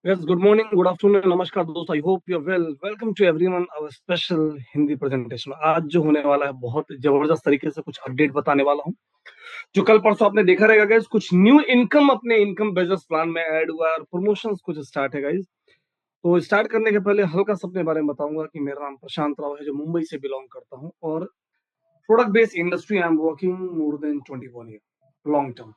Yes, good morning, good afternoon, नमस्कार दोस्तों. I hope you're well. Welcome to everyone our special Hindi presentation. आज जो होने वाला है बहुत जबरदस्त तरीके से कुछ अपडेट बताने वाला हूँ. जो कल परसों आपने देखा रहेगा गाइस, कुछ न्यू इनकम अपने इनकम बिजनेस प्लान में ऐड हुआ है और प्रमोशंस कुछ स्टार्ट है गाइस. तो स्टार्ट करने के पहले हल्का सा अपने बारे में बताऊंगा कि मेरा नाम प्रशांत राव है, जो मुंबई से बिलोंग करता हूँ और product based industry I am working more than 21 year long term.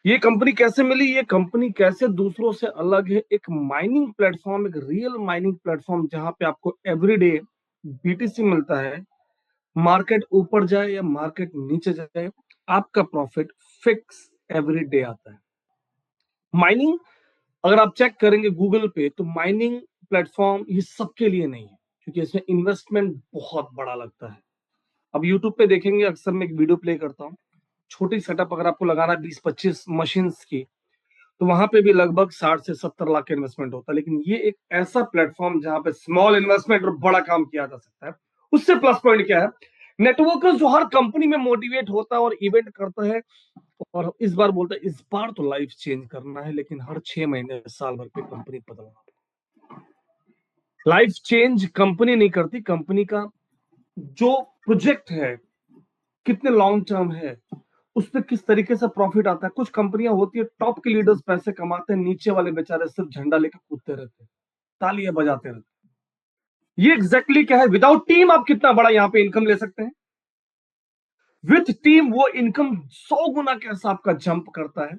ये कंपनी कैसे मिली, ये कंपनी कैसे दूसरों से अलग है? एक माइनिंग प्लेटफॉर्म, एक रियल माइनिंग प्लेटफॉर्म जहां पे आपको एवरीडे बीटीसी मिलता है. मार्केट ऊपर जाए या मार्केट नीचे जाए, आपका प्रॉफिट फिक्स एवरी डे आता है. माइनिंग अगर आप चेक करेंगे गूगल पे तो माइनिंग प्लेटफॉर्म ये सबके लिए नहीं है, क्योंकि इसमें इन्वेस्टमेंट बहुत बड़ा लगता है. अब यूट्यूब पे देखेंगे, अक्सर मैं एक वीडियो प्ले करता हूँ, छोटी सेटअप अगर आपको लगाना है 20-25 मशीन की, तो वहां पे भी लगभग 60 से 70 लाख का इन्वेस्टमेंट होता है. लेकिन ये एक ऐसा प्लेटफॉर्म जहां पे स्मॉल इन्वेस्टमेंट और बड़ा काम किया जा सकता है. उससे प्लस पॉइंट क्या है? नेटवर्कर जो हर कंपनी में मोटिवेट होता है और इवेंट करता है और इस बार बोलता है इस बार तो लाइफ चेंज करना है, लेकिन हर 6 महीने साल भर पे कंपनी बदलना. लाइफ चेंज कंपनी नहीं करती, कंपनी का जो प्रोजेक्ट है कितने लॉन्ग टर्म है, उस पर किस तरीके से प्रॉफिट आता है. कुछ कंपनियां होती है टॉप के लीडर्स पैसे कमाते हैं, नीचे वाले बेचारे सिर्फ झंडा लेकर कूदते रहते हैं, तालियां बजाते रहते हैं. ये एग्जैक्टली क्या है? विदाउट टीम आप कितना बड़ा यहाँ पे इनकम ले सकते हैं, विथ टीम वो इनकम 100 गुना कैसा आपका जंप करता है.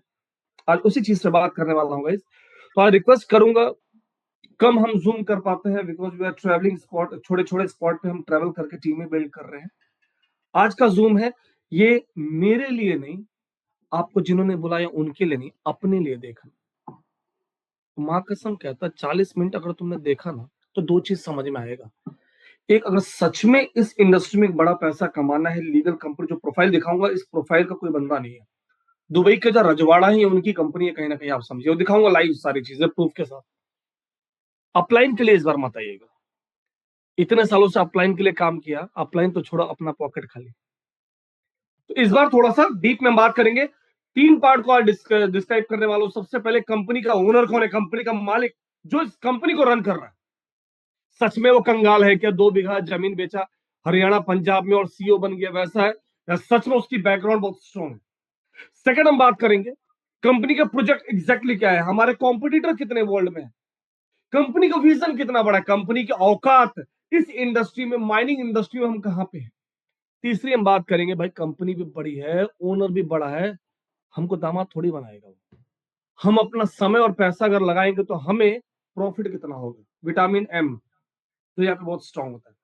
आज उसी चीज से बात करने वाला हूँ गाइस. तो आज रिक्वेस्ट करूंगा, कम हम जूम कर पाते हैं because we are travelling spot, छोटे छोटे स्पॉट पे हम ट्रेवल करके टीमें बिल्ड कर रहे हैं. आज का जूम है, ये मेरे लिए नहीं, आपको जिन्होंने बुलाया उनके लिए नहीं, अपने लिए देखना. माँ कसम कहता 40 मिनट अगर तुमने देखा ना, तो दो चीज समझ में आएगा. एक, अगर सच में इस इंडस्ट्री में बड़ा पैसा कमाना है, लीगल कंपनी जो प्रोफाइल दिखाऊंगा, इस प्रोफाइल का कोई बंदा नहीं है. दुबई के जो रजवाड़ा ही उनकी कंपनी है, कहीं ना कहीं आप समझिए, और दिखाऊंगा लाइव सारी चीजें प्रूफ के साथ. अपलाइन के लिए इस बार मत आइएगा. इतने सालों से अपलाइन के लिए काम किया, अपलाइन तो छोड़ो, अपना पॉकेट खाली. तो इस बार थोड़ा सा डीप में बात करेंगे. 3 पार्ट को आज डिस्क्राइब करने वाला हूं. सबसे पहले कंपनी का ओनर कौन है, कंपनी का मालिक जो इस कंपनी को रन कर रहा है. सच में वो कंगाल है क्या? 2 बीघा जमीन बेचा, हरियाणा पंजाब में और सीईओ बन गया, वैसा है या सच में उसकी बैकग्राउंड बहुत स्ट्रॉन्ग है? सेकंड हम बात करेंगे कंपनी का प्रोजेक्ट एग्जैक्टली क्या है, हमारे कॉम्पिटिटर कितने वर्ल्ड में है, कंपनी का विजन कितना बड़ा है, कंपनी की औकात इस इंडस्ट्री में, माइनिंग इंडस्ट्री में हम कहां पे हैं. तीसरी हम बात करेंगे, भाई कंपनी भी बड़ी है, ओनर भी बड़ा है, हमको दामाद थोड़ी बनाएगा वो. हम अपना समय और पैसा अगर लगाएंगे तो हमें प्रॉफिट कितना होगा. विटामिन एम तो यहाँ पे बहुत स्ट्रांग होता है.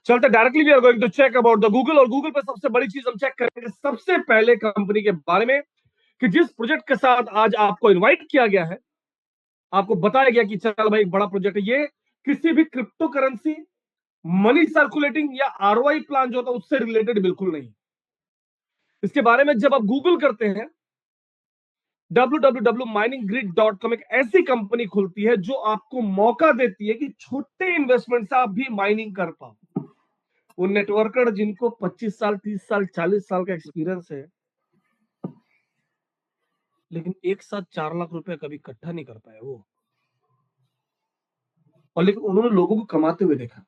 चलते directly we are going to check about the Google. और गूगल पे सबसे बड़ी चीज हम चेक करेंगे सबसे पहले कंपनी के बारे में, कि जिस प्रोजेक्ट के साथ आज आपको इनवाइट किया गया है, आपको बताया गया कि चल भाई एक बड़ा प्रोजेक्ट है, ये किसी भी क्रिप्टो करेंसी, मनी सर्कुलेटिंग या आरओआई प्लान जो होता है उससे रिलेटेड बिल्कुल नहीं. इसके बारे में जब आप गूगल करते हैं, www.mininggrid.com एक ऐसी कंपनी खुलती है जो आपको मौका देती है कि छोटे इन्वेस्टमेंट से आप भी माइनिंग कर पाओ. वो नेटवर्कर जिनको 25 साल, 30 साल, 40 साल का एक्सपीरियंस है, लेकिन एक साथ 4 लाख रुपए कभी इकट्ठा नहीं कर पाए वो, और लेकिन उन्होंने लोगों को कमाते हुए देखा.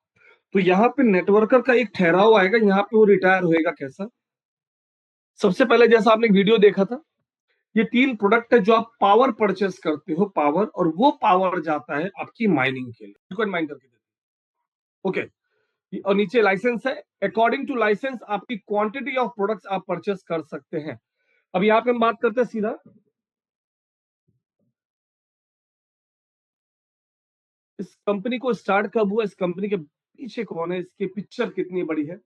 तो यहाँ पे नेटवर्कर का एक ठहराव आएगा, यहाँ पे वो रिटायर होएगा कैसा. सबसे पहले जैसा आपने वीडियो देखा था, ये 3 प्रोडक्ट है जो आप पावर परचेस करते हो, पावर, और वो पावर जाता है आपकी माइनिंग के लिए, बिटकॉइन माइन करके देते हैं. ओके, और नीचे लाइसेंस है. अकॉर्डिंग टू लाइसेंस आपकी क्वांटिटी ऑफ प्रोडक्ट्स आप परचेस कर सकते हैं. अब यहाँ पे हम बात करते हैं सीधा, इस कंपनी को स्टार्ट कब हुआ, इस कंपनी के पीछे कौन है, इसकी पिक्चर कितनी बड़ी है.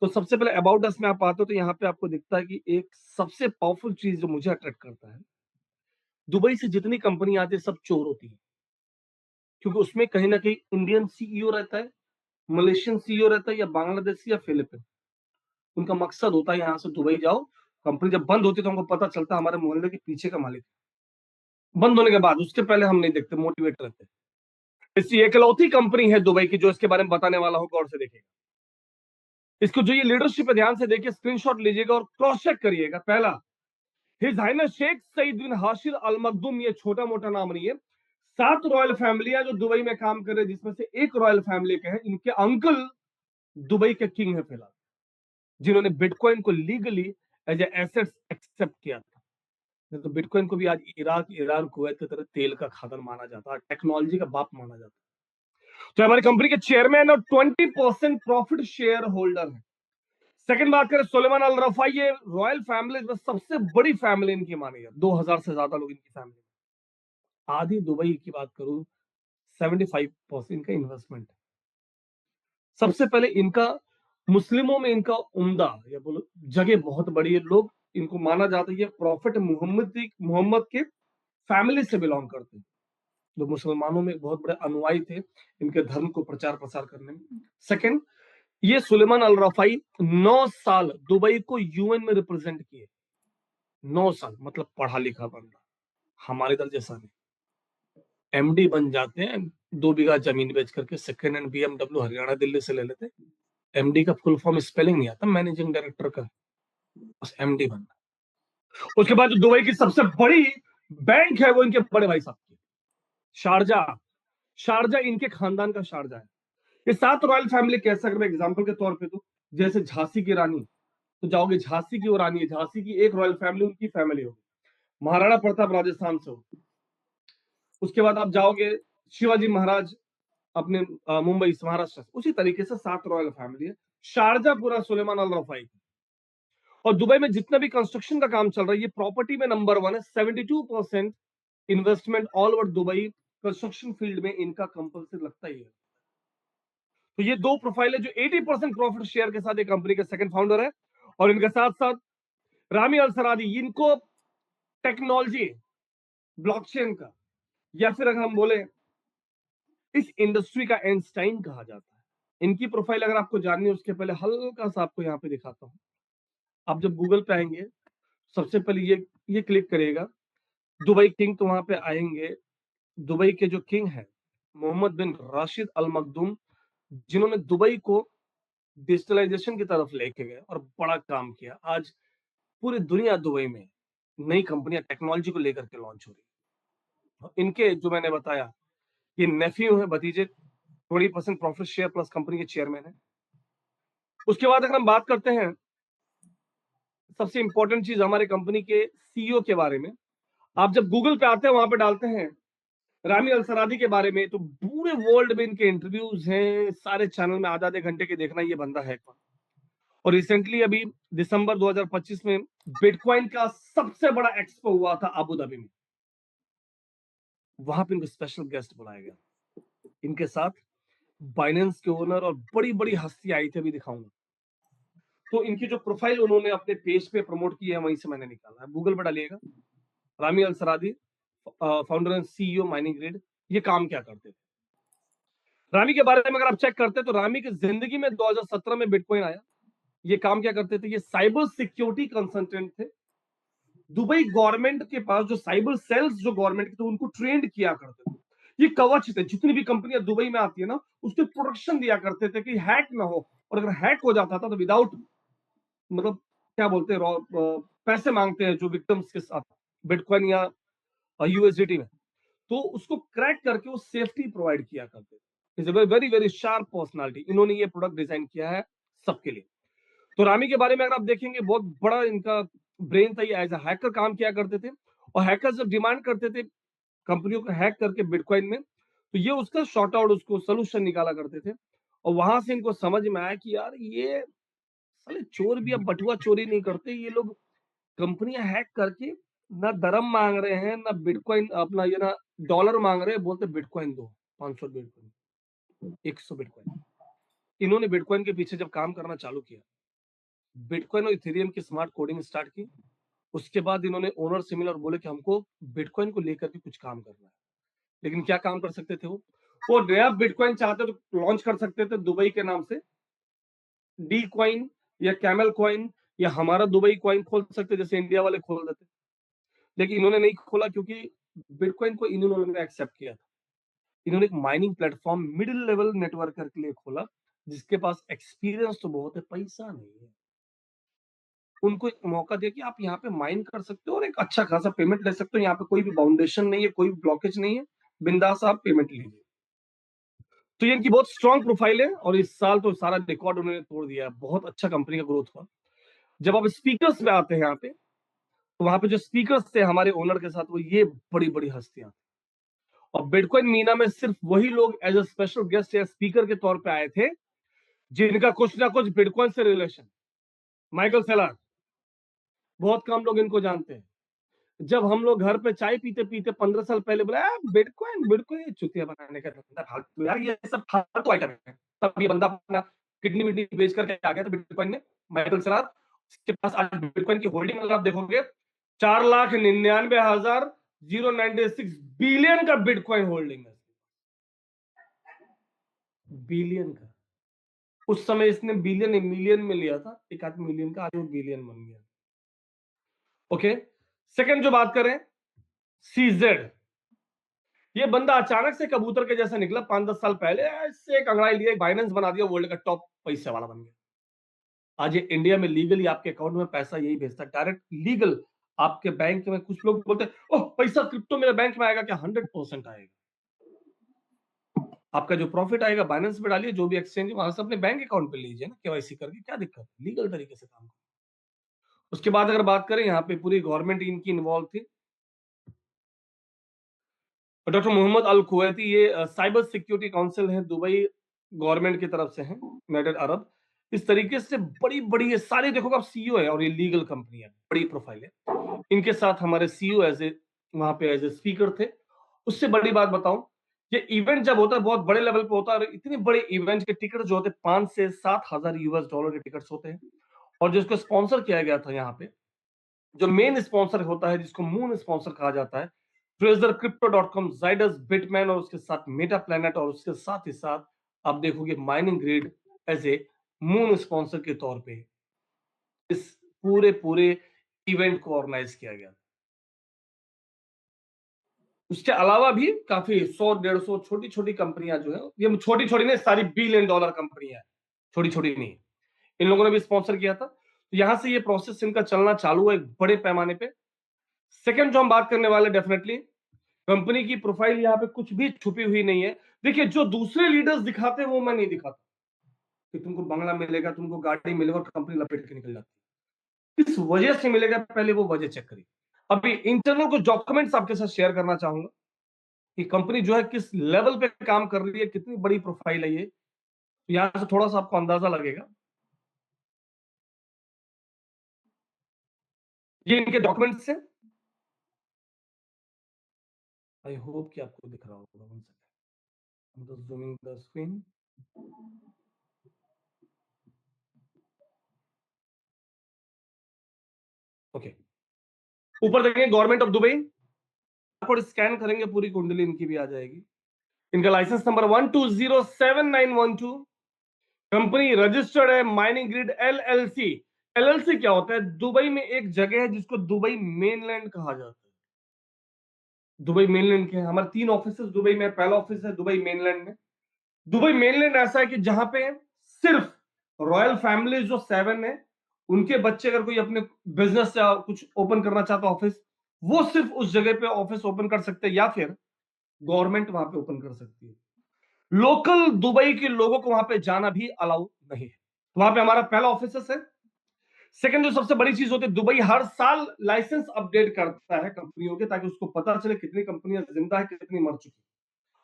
तो सबसे पहले अबाउट अस में आप आते हो तो यहाँ पे आपको दिखता है कि एक सबसे पावरफुल चीज जो मुझे अट्रैक्ट करता है, दुबई से जितनी कंपनी आती है सब चोर होती है, क्योंकि उसमें कहीं ना कहीं इंडियन सीईओ रहता है, मलेशियन सीईओ रहता है, या बांग्लादेशी या फिलिपिन. उनका मकसद होता है यहाँ से दुबई जाओ, कंपनी जब बंद होती है तो हमको पता चलता है हमारे मोहल्ले के पीछे का मालिक. बंद होने के बाद, उसके पहले हम नहीं देखते, मोटिवेट रहते. इसकी एकलौती कंपनी है दुबई की जो इसके बारे में बताने वाला हूं, गौर से देखिएगा. इसको जो ये लीडरशिप है ध्यान से देखिए, स्क्रीनशॉट लीजिएगा और क्रॉस चेक करिएगा. पहला, हिज हाइनेस शेख सईद बिन हाशिर अल मखदूम, ये छोटा मोटा नाम नहीं है, 7 रॉयल फैमिलियां जो दुबई में काम कर रहे हैं, जिसमें से एक रॉयल फैमिली के हैं, इनके अंकल दुबई के किंग है फिलहाल, जिन्होंने बिटकॉइन को legally as a asset accept किया था। नहीं तो बिटकॉइन को भी आज इराक, ईरान, कुवैत की तरह तेल का खादान माना जाता है, टेक्नोलॉजी का बाप माना जाता है। तो हमारी कंपनी के चेयरमैन और 20% प्रॉफिट शेयर होल्डर है। सेकंड बात करें सुलेमान अल रफा, ये रॉयल फैमिली में सबसे बड़ी फैमिली इनकी मानी है, 2000 से ज्यादा लोग इनकी फैमिली में। आधी दुबई की बात करूं, 75% इनका इन्वेस्टमेंट है। सबसे पहले इनका मुस्लिमों में इनका उम्दा या बोलो जगह बहुत बड़ी है। लोग इनको माना जाता है ये प्रॉफिट मोहम्मद के फैमिली से बिलोंग करते हैं, जो मुसलमानों में बहुत बड़े अनुयायी थे इनके धर्म को प्रचार प्रसार करने में। सेकंड, ये सुलेमान अल रफाई 9 साल दुबई को यूएन में रिप्रेजेंट किए। 9 साल मतलब पढ़ा लिखा बंदा, हमारे इधर जैसा नहीं। एमडी बन जाते हैं 2 बीघा जमीन बेच करके, second hand BMW Haryana Delhi से ले लेते। एमडी का फुल फॉर्म स्पेलिंग नहीं आता, मैनेजिंग डायरेक्टर का, बस एमडी बनना। उसके बाद जो दुबई की सबसे बड़ी बैंक है वो इनके बड़े भाई साहब की, शारजा। शारजा इनके खानदान का शारजा है। ये 7 रॉयल फैमिली कैसे, अगर मैं एग्जांपल के तौर पे दूं, जैसे झांसी की रानी, तो जाओगे झांसी की वो रानी है, झांसी की एक रॉयल फैमिली उनकी फैमिली होगी। महाराणा प्रताप राजस्थान से हो। उसके बाद आप जाओगे शिवाजी महाराज अपने मुंबई से, महाराष्ट्र से। उसी तरीके से 7 रॉयल फैमिली है। शारजा पूरा सुलेमान अल रफाई की। और दुबई में जितना भी कंस्ट्रक्शन का काम चल रहा है, ये प्रॉपर्टी में नंबर 1 है। 72% investment all over Dubai construction field में इनका कंपल्सरी लगता ही है। तो ये दो प्रोफाइल है जो 80% प्रॉफिट शेयर के साथ एक कंपनी के सेकंड फाउंडर है। और इनके साथ साथ रामी अल सरादी, इनको टेक्नोलॉजी, ब्लॉकचेन का, या फिर अगर हम बोले इस इंडस्ट्री का एंस्टाइन कहा जाता है। इनकी प्रोफाइल अगर आपको जाननी है, उसके पहले हल्का सा आपको यहाँ पे दिखाता हूं। आप जब गूगल पे आएंगे, सबसे पहले ये क्लिक करिएगा दुबई किंग, तो वहां पे आएंगे दुबई के जो किंग है मोहम्मद बिन राशिद अल मखदूम, जिन्होंने दुबई को डिजिटलाइजेशन की तरफ लेके गए और बड़ा काम किया। आज पूरी दुनिया दुबई में नई कंपनियां टेक्नोलॉजी को लेकर के लॉन्च हो रही। इनके जो मैंने बताया, ये नेफ्यू है, भतीजे, 20% प्रॉफिट शेयर प्लस कंपनी के चेयरमैन है। उसके बाद अगर हम बात करते हैं सबसे इंपॉर्टेंट चीज हमारे कंपनी के सीईओ के बारे में, आप जब गूगल पे आते हैं वहां पे डालते हैं रामी अल सरादी के बारे में, तो पूरे वर्ल्ड में इनके इंटरव्यूज हैं, सारे चैनल में आधे आधे घंटे के देखना, ये बंदा है कौन। और रिसेंटली अभी दिसंबर 2025 में बिटकॉइन का सबसे बड़ा एक्सपो हुआ था अबू धाबी में, वहां पे इनको स्पेशल गेस्ट बुलाया गया। इनके साथ बाइनेंस के ओनर और बड़ी बड़ी हस्ती आई थी, अभी दिखाऊंगा। तो इनकी जो प्रोफाइल उन्होंने अपने पेज पे प्रमोट की है, वहीं से मैंने निकाला है। गूगल पर डालिएगा Rami Al Saradi, founder and CEO Mining Grid. ये काम क्या करते थे, रामी के बारे में अगर आप चेक करते हैं तो रामी की जिंदगी में 2017 में बिटकॉइन आया। ये काम क्या करते थे, ये साइबर सिक्योरिटी कंसल्टेंट थे। दुबई गवर्नमेंट के पास जो साइबर सेल्स जो गवर्नमेंट के थे, उनको ट्रेंड किया करते थे। ये कवच थे, जितनी भी कंपनियां दुबई में आती है ना, उसके प्रोटेक्शन दिया करते थे कि हैक ना हो। और अगर हैक हो जाता था तो विदाउट, मतलब क्या बोलते हैं, पैसे मांगते हैं जो विक्टिम्स के साथ बिटकॉइन या यूएसडीटी में, तो उसको क्रैक करके वो सेफ्टी प्रोवाइड किया करते थे। Is a very very sharp personality. इन्होंने ये प्रोडक्ट डिजाइन किया है सबके लिए। तो रामी के बारे में अगर आप देखेंगे, बहुत बड़ा इनका ब्रेन था। ये एज ए हैकर काम किया करते थे, और हैकर्स जब डिमांड करते थे कंपनियों को हैक करके बिटकॉइन में, तो ये उसका शॉर्ट आउट, उसको सोल्यूशन निकाला करते थे। और वहां से इनको समझ में आया कि यार ये साले चोर भी अब बटुआ चोरी नहीं करते, ये लोग कंपनियां हैक करके ना दरम मांग रहे हैं, ना बिटकॉइन अपना ये ना डॉलर मांग रहे हैं, बोलते बिटकॉइन दो, 500 बिटकॉइन, 100 बिटकॉइन। इन्होंने बिटकॉइन के पीछे जब काम करना चालू किया, बिटकॉइन और इथेरियम की स्मार्ट कोडिंग स्टार्ट की, उसके बाद इन्होंने ओनर से मिला और बोले कि हमको बिटकॉइन को लेकर के कुछ काम करना है। लेकिन क्या काम कर सकते थे वो नया बिटकॉइन चाहते तो लॉन्च कर सकते थे दुबई के नाम से, डी क्वाइन या कैमल क्वाइन, या हमारा दुबई क्वाइन खोल सकते जैसे इंडिया वाले खोल देते। लेकिन इन्होंने नहीं खोला, क्योंकि बिटकॉइन को इन्होंने एक्सेप्ट किया था। इन्होंने एक mining platform middle level networker के लिए खोला, जिसके पास एक्सपीरियंस तो बहुत है, पैसा नहीं है। उनको एक मौका दिया कि आप यहाँ पे माइन कर सकते हो और एक अच्छा खासा पेमेंट ले सकते हो, यहाँ पे कोई भी बाउंडेशन नहीं है, कोई भी ब्लॉकेज नहीं है, बिंदास आप पेमेंट लीजिए। तो ये इनकी बहुत स्ट्रांग प्रोफाइल है और इस साल तो सारा रिकॉर्ड उन्होंने तोड़ दिया है। बहुत अच्छा कंपनी का ग्रोथ हुआ। जब आप स्पीकर्स में आते हैं यहाँ पे, तो वहां पे जो स्पीकर्स थे हमारे ओनर के साथ, वो ये बड़ी बड़ी हस्तियां। और बिटकॉइन मीना में सिर्फ वही लोग एज अ स्पेशल गेस्ट या स्पीकर के तौर पे आए थे जिनका कुछ ना कुछ बिटकॉइन से रिलेशन। माइकल सेलर, बहुत कम लोग इनको जानते हैं। जब हम लोग घर पे चाय पीते पीते 15 साल पहले बोला बिटकॉइन बिटकॉइन चुतिया बनाने का धंधा फालतू यार, ये सब फालतू आइटम है, तब ये बंदा अपना किडनी विडनी बेच करके आ गया था बिटकॉइन में, माइकल सलार। उसके पास आज बिटकॉइन की होल्डिंग अगर आप देखोगे 4,99,096 का बिटकॉइन होल्डिंग है। बिलियन का। उस समय इसने बिलियन मिलियन में लिया था, एक आध मिलियन का, आज वो बिलियन बन गया। ओके, सेकंड जो बात करें, सीजेड। ये बंदा अचानक से कबूतर के जैसा निकला 5-10 साल पहले, ऐसे एक अंगड़ाई लिया, बाइनेंस बना दिया, वर्ल्ड का टॉप पैसे वाला बन गया। आज ये इंडिया में लीगली आपके अकाउंट में पैसा यही भेजता है, डायरेक्ट लीगल आपके बैंक में। कुछ लोग बोलते हैं ओह पैसा क्रिप्टो मेरे बैंक में आएगा क्या? 100% आएगा। आपका जो प्रॉफिट आएगा बाइनेंस पे डालिए, जो भी एक्सचेंज वहां से अपने बैंक अकाउंट पे लीजिए ना, केवाईसी करके, क्या दिक्कत है? लीगल तरीके से काम करो। उसके बाद अगर बात करें, यहाँ पे पूरी गवर्नमेंट इनकी इन्वॉल्व थी। डॉक्टर मोहम्मद अल कुवैती, ये साइबर सिक्योरिटी काउंसिल है, दुबई गवर्नमेंट की तरफ से है, यूनाइटेड अरब। इस तरीके से बड़ी बड़ी ये सारे देखोगे आप सीईओ है, और ये लीगल कंपनी है, बड़ी प्रोफाइल है। इनके साथ हमारे सीईओ एज ए वहां पे एज ए स्पीकर थे। उससे बड़ी बात बताऊं, ये इवेंट जब होता है बहुत बड़े लेवल पे होता है, और इतने बड़े इवेंट के टिकट जो होते हैं 5 से 7 हजार यूएस डॉलर के टिकट्स होते हैं। और जिसको स्पॉन्सर किया गया था यहाँ पे, जो मेन स्पॉन्सर होता है, जिसको मून स्पॉन्सर कहा जाता है, ट्रेजर क्रिप्टो.com, जाइडस, बिटमैन, और उसके साथ मेटा प्लैनेट, और उसके साथ ही साथ आप देखोगे mining grid as a moon sponsor के तौर पे इस पूरे पूरे इवेंट को ऑर्गेनाइज किया गया। उसके अलावा भी काफी 100-150 छोटी छोटी कंपनियां जो है, ये छोटी छोटी नहीं, सारी बिलियन डॉलर कंपनियां, छोटी छोटी नहीं, इन लोगों ने भी स्पॉन्सर किया था। तो यहां से ये प्रोसेस इनका चलना चालू है एक बड़े पैमाने पे। सेकंड जो हम बात करने वाले, डेफिनेटली कंपनी की प्रोफाइल, यहाँ पे कुछ भी छुपी हुई नहीं है। देखिए, जो दूसरे लीडर्स दिखाते हैं वो मैं नहीं दिखाता, कि तुमको बंगला मिलेगा, तुमको गाड़ी मिलेगा, और कंपनी लपेट के निकल जाती है। किस वजह से मिलेगा, पहले वो वजह चेक करिए। अभी इंटरनल कुछ डॉक्यूमेंट्स आपके साथ शेयर करना चाहूंगा कि कंपनी जो है किस लेवल पे काम कर रही है, कितनी बड़ी प्रोफाइल है ये। तो यहां से थोड़ा सा आपको अंदाजा लगेगा। ये इनके डॉक्यूमेंट्स है। आई होप कि आपको दिख रहा होगा। One second, I'm just zooming the screen. Okay, ऊपर देखेंगे गवर्नमेंट ऑफ दुबई, और स्कैन करेंगे पूरी कुंडली इनकी भी आ जाएगी। इनका लाइसेंस नंबर 1207912, कंपनी रजिस्टर्ड है माइनिंग ग्रिड एलएलसी। एलएलसी क्या होता है? दुबई में एक जगह है जिसको दुबई मेनलैंड कहा जाता है। दुबई मेनलैंड के हमारे 3 ऑफिस दुबई में। पहला ऑफिस है दुबई मेनलैंड में। दुबई मेनलैंड ऐसा है कि जहां पे सिर्फ रॉयल फैमिली जो 7 है, उनके बच्चे अगर कोई अपने बिजनेस या कुछ ओपन करना चाहता ऑफिस, वो सिर्फ उस जगह पे ऑफिस ओपन कर सकते हैं, या फिर गवर्नमेंट वहां पे ओपन कर सकती है। लोकल दुबई के लोगों को वहां पे जाना भी अलाउ नहीं है। तो वहां पे हमारा पहला ऑफिस है। सेकंड जो सबसे बड़ी चीज होती है, दुबई हर साल लाइसेंस अपडेट करता है कंपनियों के, ताकि उसको पता चले कितनी कंपनियां जिंदा है, कितनी मर चुकी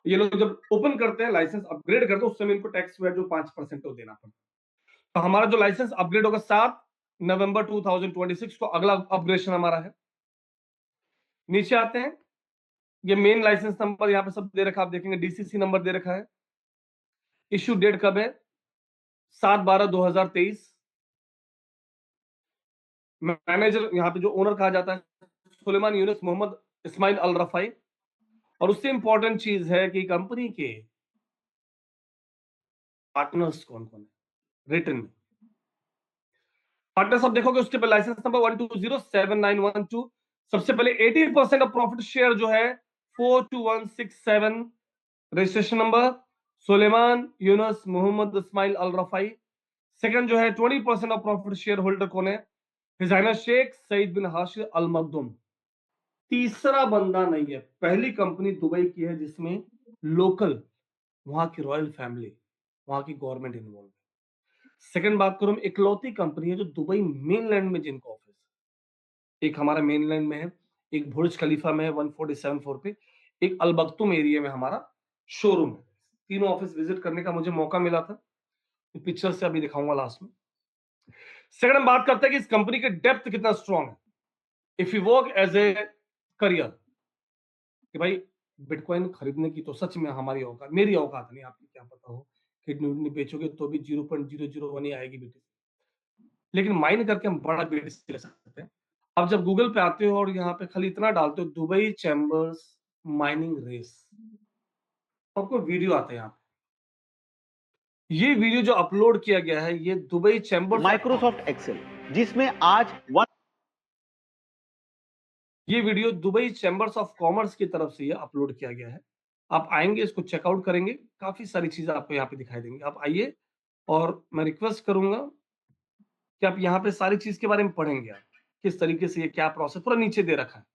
है। ये लोग जब ओपन करते हैं, लाइसेंस अपग्रेड करते हैं, उस समय इनको टैक्स जो 5% को देना पड़ता है। तो हमारा जो लाइसेंस अपग्रेड होगा 7 नवंबर 2026 को, अगला अपग्रेडेशन हमारा है। नीचे आते हैं, ये मेन लाइसेंस नंबर यहाँ पे सब दे रखा, आप देखेंगे डीसीसी नंबर दे रखा है। इश्यू डेट कब है? 7/12/2023। मैनेजर यहाँ पे जो ओनर कहा जाता है, सुलेमान यूनुस मोहम्मद इस्माइल अल रफाई। और उससे इंपॉर्टेंट चीज है कि कंपनी के पार्टनर्स कौन कौन है रिटर्न में। पार्टनर्स आप देखोगे उसके पे लाइसेंस नंबर 1207912। सबसे पहले 80% ऑफ प्रॉफिट शेयर जो है 42167, रजिस्ट्रेशन नंबर सुलेमान यूनुस मोहम्मद इस्माइल अल रफाई। सेकंड जो है 20% ऑफ प्रॉफिट शेयर होल्डर कौन है? हिजाना शेख सईद बिन हाशिर अल मखदूम। तीसरा बंदा नहीं है, पहली कंपनी दुबई की है जिसमें लोकल वहाँ की रॉयल फैमिली, वहाँ की गवर्नमेंट इन्वॉल्व है। सेकंड बात करूँ, इकलौती कंपनी है जो दुबई मेनलैंड में जिनका ऑफिस है। एक हमारा मेनलैंड में है, एक बुर्ज खलीफा में है 147 फ्लोर पे, एक अल मक्तूम एरिया में हमारा शोरूम है। तीनों ऑफिस विजिट करने का मुझे मौका मिला था। पिक्चर से अभी दिखाऊंगा लास्ट में। सेकंड हम बात करते हैं कि इस कंपनी के डेप्थ कितना स्ट्रांग है। If you work as a career कि भाई बिटकॉइन खरीदने की तो सच में हमारी औकात, मेरी औकात नहीं, आपकी क्या पता हो, किडनी उडनी बेचोगे तो भी 0.001 ही आएगी बीटीसी, लेकिन माइन करके हम बड़ा बीटीसी ले सकते हैं। अब जब गूगल पे आते हो और यहाँ पे खाली इतना डालते हो दुबई चैम्बर्स माइनिंग रेस, आपको वीडियो आता है यहाँ पे। ये वीडियो जो अपलोड किया गया है ये दुबई चैम्बर्स माइक्रोसॉफ्ट एक्सेल, जिसमें आज ये video Dubai chambers of commerce की तरफ से ये अपलोड किया गया है। आप आएंगे, इसको चेकआउट करेंगे, काफी सारी चीजें आपको यहाँ पे दिखाई देंगी। आप आइए और मैं रिक्वेस्ट करूंगा कि आप यहाँ पे सारी चीज के बारे में पढ़ेंगे। आप किस तरीके से ये क्या प्रोसेस पूरा नीचे दे रखा है,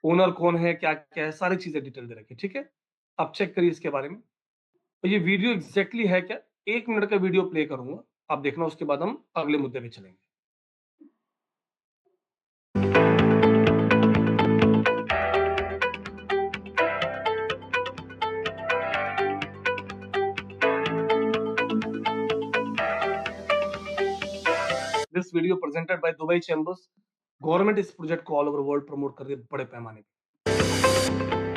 ओनर कौन है, क्या क्या है, सारी चीजें डिटेल दे रखी है। ठीक है, आप चेक करिए इसके बारे में। तो ये वीडियो एग्जैक्टली है क्या, 1 मिनट का वीडियो प्ले करूंगा, आप देखना, उसके बाद हम अगले मुद्दे पे चलेंगे। This video presented by Dubai Chambers. Government इस प्रोजेक्ट को ऑल ओवर वर्ल्ड प्रमोट कर रही है बड़े पैमाने पे।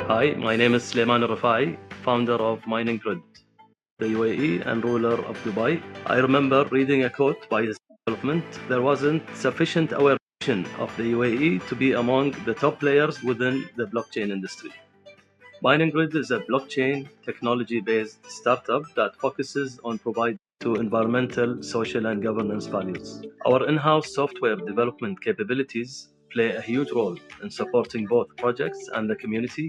Hi, my name is Sulaiman Rafai, founder of Mining Grid, the UAE and ruler of Dubai. I remember reading a quote by his development. There wasn't sufficient awareness of the UAE to be among the top players within the blockchain industry. Mining Grid is a blockchain technology-based startup that focuses on providing to environmental, social, and governance values. Our in-house software development capabilities play a huge role in supporting both projects and the community.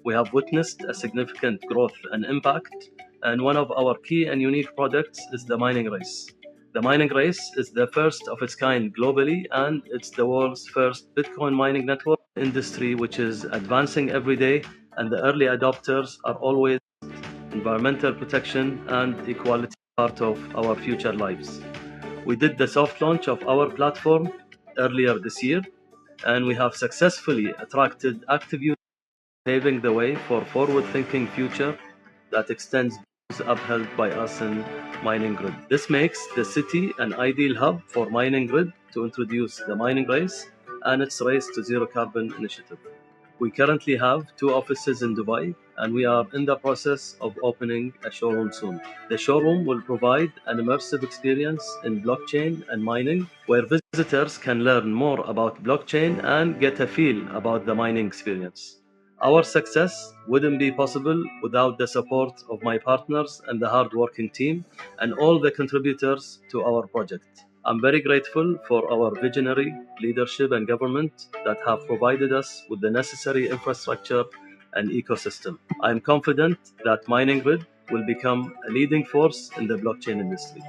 We have witnessed a significant growth and impact, and one of our key and unique products is the Mining Race. The Mining Race is the first of its kind globally, and it's the world's first Bitcoin mining network industry, which is advancing every day, and the early adopters are always environmental protection and equality part of our future lives. We did the soft launch of our platform earlier this year, and we have successfully attracted active users, paving the way for forward-thinking future that extends goals upheld by us in Mining Grid. This makes the city an ideal hub for Mining Grid to introduce the Mining Race and its Race to Zero Carbon initiative. We currently have 2 offices in Dubai, and we are in the process of opening a showroom soon. The showroom will provide an immersive experience in blockchain and mining, where visitors can learn more about blockchain and get a feel about the mining experience. Our success wouldn't be possible without the support of my partners and the hard-working team and all the contributors to our project. I'm very grateful for our visionary leadership and government that have provided us with the necessary infrastructure and ecosystem. I am confident that Mining Grid will become a leading force in the blockchain industry.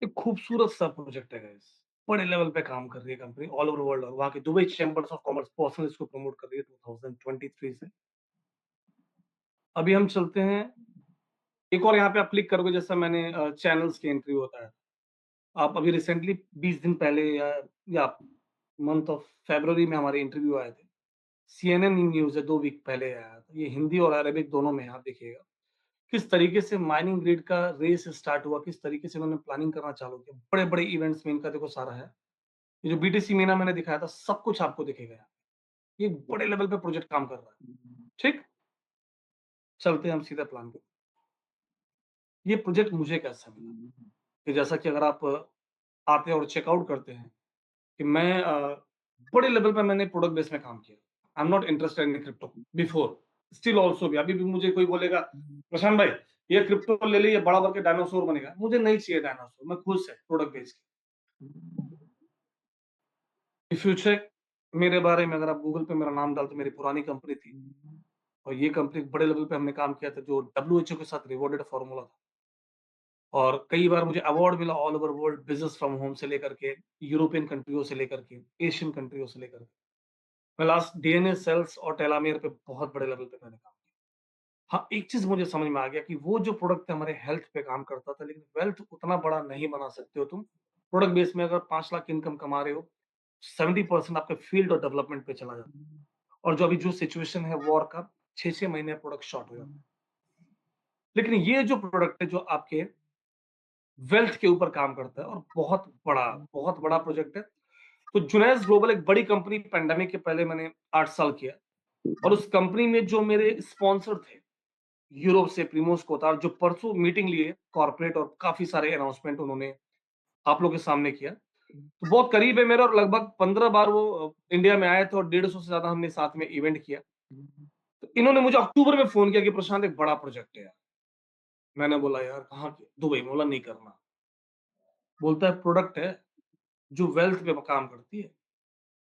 एक खूबसूरत सा project है guys, बड़े level पे काम कर रही है कंपनी ऑल ओवर वर्ल्ड, और वहाँ की Dubai chambers of commerce personal इसको प्रमोट कर रही है 2023 से। अभी हम चलते हैं एक और, यहाँ पे आप क्लिक करोगे जैसा मैंने चैनल्स की एंट्री होता है। आप अभी रिसेंटली 20 दिन पहले या मंथ ऑफ फरवरी में हमारे इंटरव्यू आए थे। CNN न्यूज़ है 2 वीक पहले आया था। ये हिंदी और अरेबिक दोनों में है, आप देखिएगा। किस तरीके से माइनिंग ग्रिड का रेस स्टार्ट हुआ, किस तरीके से उन्होंने प्लानिंग करना चालू किया। बड़े-बड़े इवेंट्स में इनका देखो सारा है। ये जो बीटीसी मीना मैंने दिखाया था, सब कुछ आपको दिखेगा यहाँ। ये बड़े लेवल पे प्रोजेक्ट काम कर रहा है। ठीक? चलते हैं हम सीधा प्लान पे। ये प्रोजेक्ट मुझे कैसा मिला? कि जैसा कि अगर आप आते हैं और चेकआउट करते हैं कि मैं बड़े लेवल पे मैंने प्रोडक्ट बेस में काम किया। I am not interested in crypto before, still also भी। अभी भी मुझे कोई बोलेगा, "प्रशांत भाई, ये क्रिप्टो ले लीजिए, बड़ा होकर के डायनासोर बनेगा।" मुझे नहीं चाहिए डायनासोर, मैं खुश है प्रोडक्ट बेच के। इफ यू चेक मेरे बारे में, अगर आप गूगल पे मेरा नाम डालते, मेरी पुरानी कंपनी थी और ये कंपनी बड़े लेवल पे हमने काम किया था, जो डब्ल्यूएचओ के साथ रिवॉर्डेड फार्मूला था। और कई बार मुझे अवार्ड मिला all over world, business from home से लेकर के, यूरोपियन कंट्रियों से लेकर के, एशियन कंट्रियों से लेकर के। मैं लास्ट डीएनए सेल्स और टेलोमेयर पे बहुत बड़े लेवल पे मैंने काम किया। हाँ, एक चीज मुझे समझ में आ गया कि वो जो प्रोडक्ट हमारे हेल्थ पे काम करता था, लेकिन वेल्थ उतना बड़ा नहीं बना सकते हो तुम। प्रोडक्ट बेस में अगर 5 लाख इनकम कमा रहे हो, 70% आपके फील्ड और डेवलपमेंट पे चला जाता है। और जो अभी जो सिचुएशन है वॉर का, 6-6 महीने प्रोडक्ट शॉर्ट हो जाता है। लेकिन ये जो प्रोडक्ट है जो आपके वेल्थ के ऊपर काम करता है और बहुत बड़ा प्रोजेक्ट है। तो जुनैस ग्लोबल एक बड़ी कंपनी, पैंडेमिक के पहले मैंने 8 साल किया और उस कंपनी में जो मेरे स्पॉन्सर थे यूरोप से, प्रीमोस कोतार, जो परसों मीटिंग लिए कॉर्पोरेट और काफी सारे अनाउंसमेंट उन्होंने आप लोग के सामने किया, तो बहुत करीब है मेरा और लगभग 15 बार वो इंडिया में आए थे और 150 से ज्यादा हमने साथ में इवेंट किया। तो इन्होंने मुझे अक्टूबर में फोन किया कि प्रशांत एक बड़ा प्रोजेक्ट है यार। मैंने बोला यार कहाँ की? दुबई में। बोला नहीं करना। बोलता है प्रोडक्ट है जो वेल्थ पे काम करती है।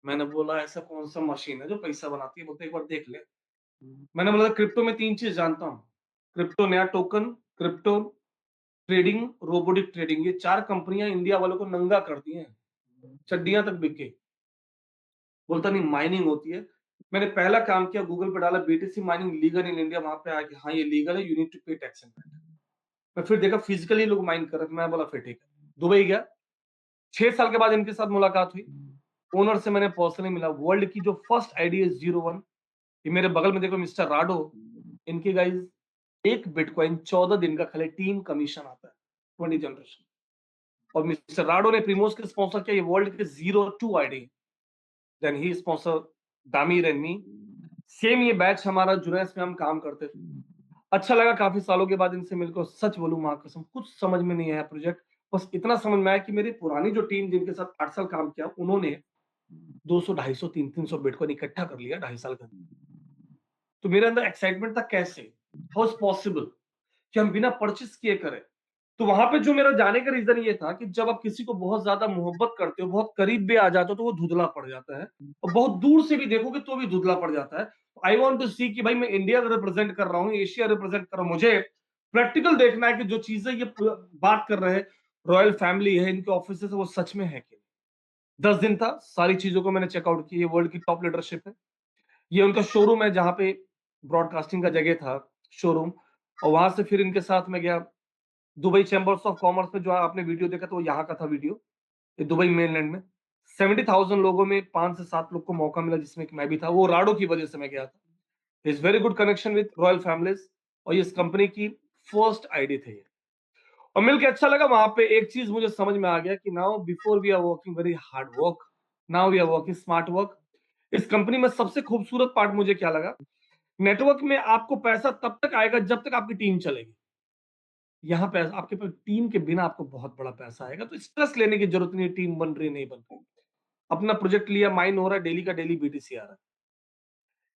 मैंने बोला ऐसा कौन सा मशीन है जो पैसा बनाती है? बोलते एक बार देख ले। मैंने बोला क्रिप्टो में 3 चीज जानता हूँ, क्रिप्टो नया token, crypto trading, robotic trading. ये 4 कंपनियां इंडिया वालों को नंगा कर दी हैं, चड्डियां तक बिक गई। बोलता नहीं माइनिंग होती है। मैंने पहला काम किया, गूगल पे डाला BTC mining legal in India, वहां पे आया कि हाँ ये लीगल है, यू नीड टू पे टैक्स एंड वैट। मैं फिर देखा फिजिकली लोग माइन कर रहे थे। मैं बोला फिर ठीक है, दुबई गया। 6 साल के बाद इनके साथ मुलाकात हुई। ओनर से मैंने पर्सनली मिला। वर्ल्ड की जो फर्स्ट आईडी है 01, ये मेरे बगल में देखो मिस्टर राडो। इनके गाइज एक बिटकॉइन 14 दिन का खाली टीम कमीशन आता है, 20 जनरेशन। और मिस्टर राडो ने प्रीमोस के स्पॉन्सर किया, ये वर्ल्ड के 02 ID. Then he sponsor Damir and me. Same ये बैच हमारा जुनैस में हम काम करते थे। अच्छा लगा काफी सालों के बाद इनसे मिलकर। सच बोलूं मां कसम कुछ समझ में नहीं आया प्रोजेक्ट। बस इतना समझ में आया कि मेरी पुरानी जो टीम जिनके साथ 8 साल काम किया, उन्होंने 200 250 300 बिटकॉइन इकट्ठा कर लिया 2.5 साल का। तो मेरे अंदर एक्साइटमेंट था, कैसे, हाउ इज पॉसिबल कि हम बिना परचेस किए करें। तो वहां पे जो मेरा जाने का रीजन ये था कि जब आप किसी को बहुत ज्यादा मोहब्बत करते हो, बहुत करीब भी आ जाते हो, तो वो धुंधला पड़ जाता है। और बहुत दूर से भी देखोगे तो भी धुंधला पड़ जाता है। आई वॉन्ट टू सी कि भाई मैं इंडिया रिप्रेजेंट कर रहा हूँ, एशिया रिप्रेजेंट कर रहा हूँ। मुझे प्रैक्टिकल देखना है कि जो चीजें ये बात कर रहे हैं, रॉयल फैमिली है, इनके ऑफिस है, वो सच में है कि 10 दिन था, सारी चीजों को मैंने चेकआउट किया। ये वर्ल्ड की टॉप लीडरशिप है। ये उनका शोरूम है जहाँ पे ब्रॉडकास्टिंग का जगह था, शोरूम। और वहां से फिर इनके साथ में गया दुबई चैम्बर्स ऑफ कॉमर्स में। जो आपने वीडियो देखा तो यहाँ का था वीडियो, ये दुबई मेनलैंड में। 70,000 लोगों में 5 से 7 लोग को मौका मिला, जिसमें मैं भी था। वो राडो की वजह से मैं गया था। Is very good connection with royal families. और ये इस कंपनी की फर्स्ट आईडी थे ये। और मिलके अच्छा लगा। वहां पे एक चीज मुझे समझ में आ गया कि now before we are working very hard work, now we are working smart work. इस कंपनी में सबसे खूबसूरत पार्ट मुझे क्या लगा, नेटवर्क में आपको पैसा तब तक आएगा जब तक आपकी टीम चलेगी। यहाँ पे आपके पास टीम के बिना आपको बहुत बड़ा पैसा आएगा। तो स्ट्रेस लेने की जरूरत नहीं, टीम बन रही नहीं बन रही। अपना प्रोजेक्ट लिया, माइन हो रहा है, डेली का डेली बीटीसी आ रहा है।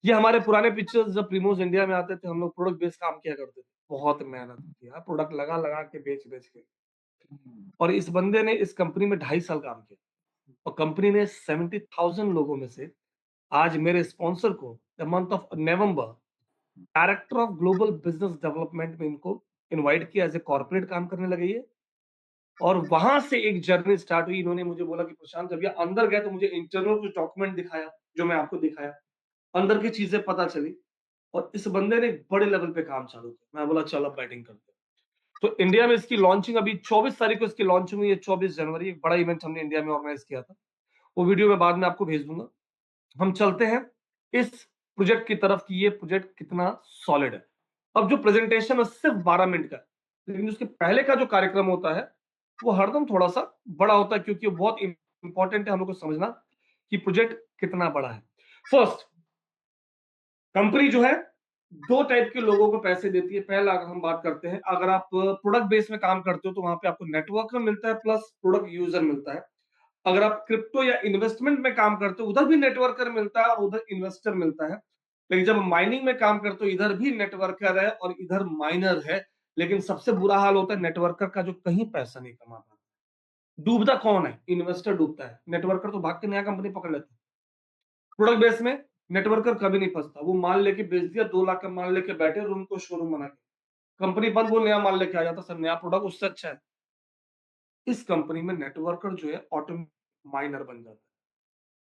ये हमारे पुराने पिक्चर्स जब प्रीमोस इंडिया में आते थे, हम लोग प्रोडक्ट बेस्ड काम किया करते थे। बहुत मेहनत किया, प्रोडक्ट लगा लगा के बेच बेच के। और इस बंदे ने इस कंपनी में 2.5 साल काम किया और कंपनी ने 70,000 लोगों में से आज मेरे स्पॉन्सर को the month of November director of global business development में इनको इनवाइट किया, एज ए कॉर्पोरेट काम करने लगे ये। और वहां से एक जर्नी स्टार्ट हुई। इन्होंने मुझे बोला कि प्रशांत, जब ये अंदर गए तो मुझे इंटरनल कुछ डॉक्यूमेंट दिखाया, जो मैं आपको दिखाया, अंदर की चीजें पता चली। और इस बंदे ने एक बड़े लेवल पे काम चालू किया। मैं बोला चलो बैटिंग करते हैं। तो इंडिया में इसकी लॉन्चिंग अभी 24 तारीख को इसकी लॉन्चिंग हुई है, 24 जनवरी। एक बड़ा इवेंट हमने इंडिया में ऑर्गेनाइज किया था। वो वीडियो मैं बाद में आपको भेज दूंगा। हम चलते हैं इस प्रोजेक्ट की तरफ कि ये प्रोजेक्ट कितना सॉलिड है। अब जो प्रेजेंटेशन है सिर्फ 12 मिनट का है, लेकिन उसके पहले का जो कार्यक्रम होता है वो हरदम थोड़ा सा बड़ा होता है, क्योंकि वो बहुत इंपॉर्टेंट है हम लोग को समझना कि प्रोजेक्ट कितना बड़ा है। फर्स्ट, कंपनी जो है 2 टाइप के लोगों को पैसे देती है। पहला अगर हम बात करते हैं, अगर आप प्रोडक्ट बेस में काम करते हो तो वहां पे आपको नेटवर्कर मिलता है प्लस प्रोडक्ट यूजर मिलता है। अगर आप क्रिप्टो या इन्वेस्टमेंट में काम करते हो, उधर भी नेटवर्कर मिलता है और उधर इन्वेस्टर मिलता है। लेकिन जब माइनिंग में काम करते हो, इधर भी नेटवर्कर है और इधर माइनर है। लेकिन सबसे बुरा हाल होता है नेटवर्कर का, जो कहीं पैसा नहीं कमा पाता। डूबता कौन है? इन्वेस्टर डूबता है, नेटवर्कर तो भाग के नया कंपनी पकड़ लेता है। प्रोडक्ट बेस में नेटवर्कर कभी नहीं फंसता। वो माल लेके बेच दिया, 2 लाख का माल लेके बैठे, रूम को शोरूम बना के। कंपनी बंद हो, नया माल लेके आ जाता, सर नया प्रोडक्ट उससे अच्छा है। इस कंपनी में नेटवर्कर जो है ऑटो माइनर बन जाता है।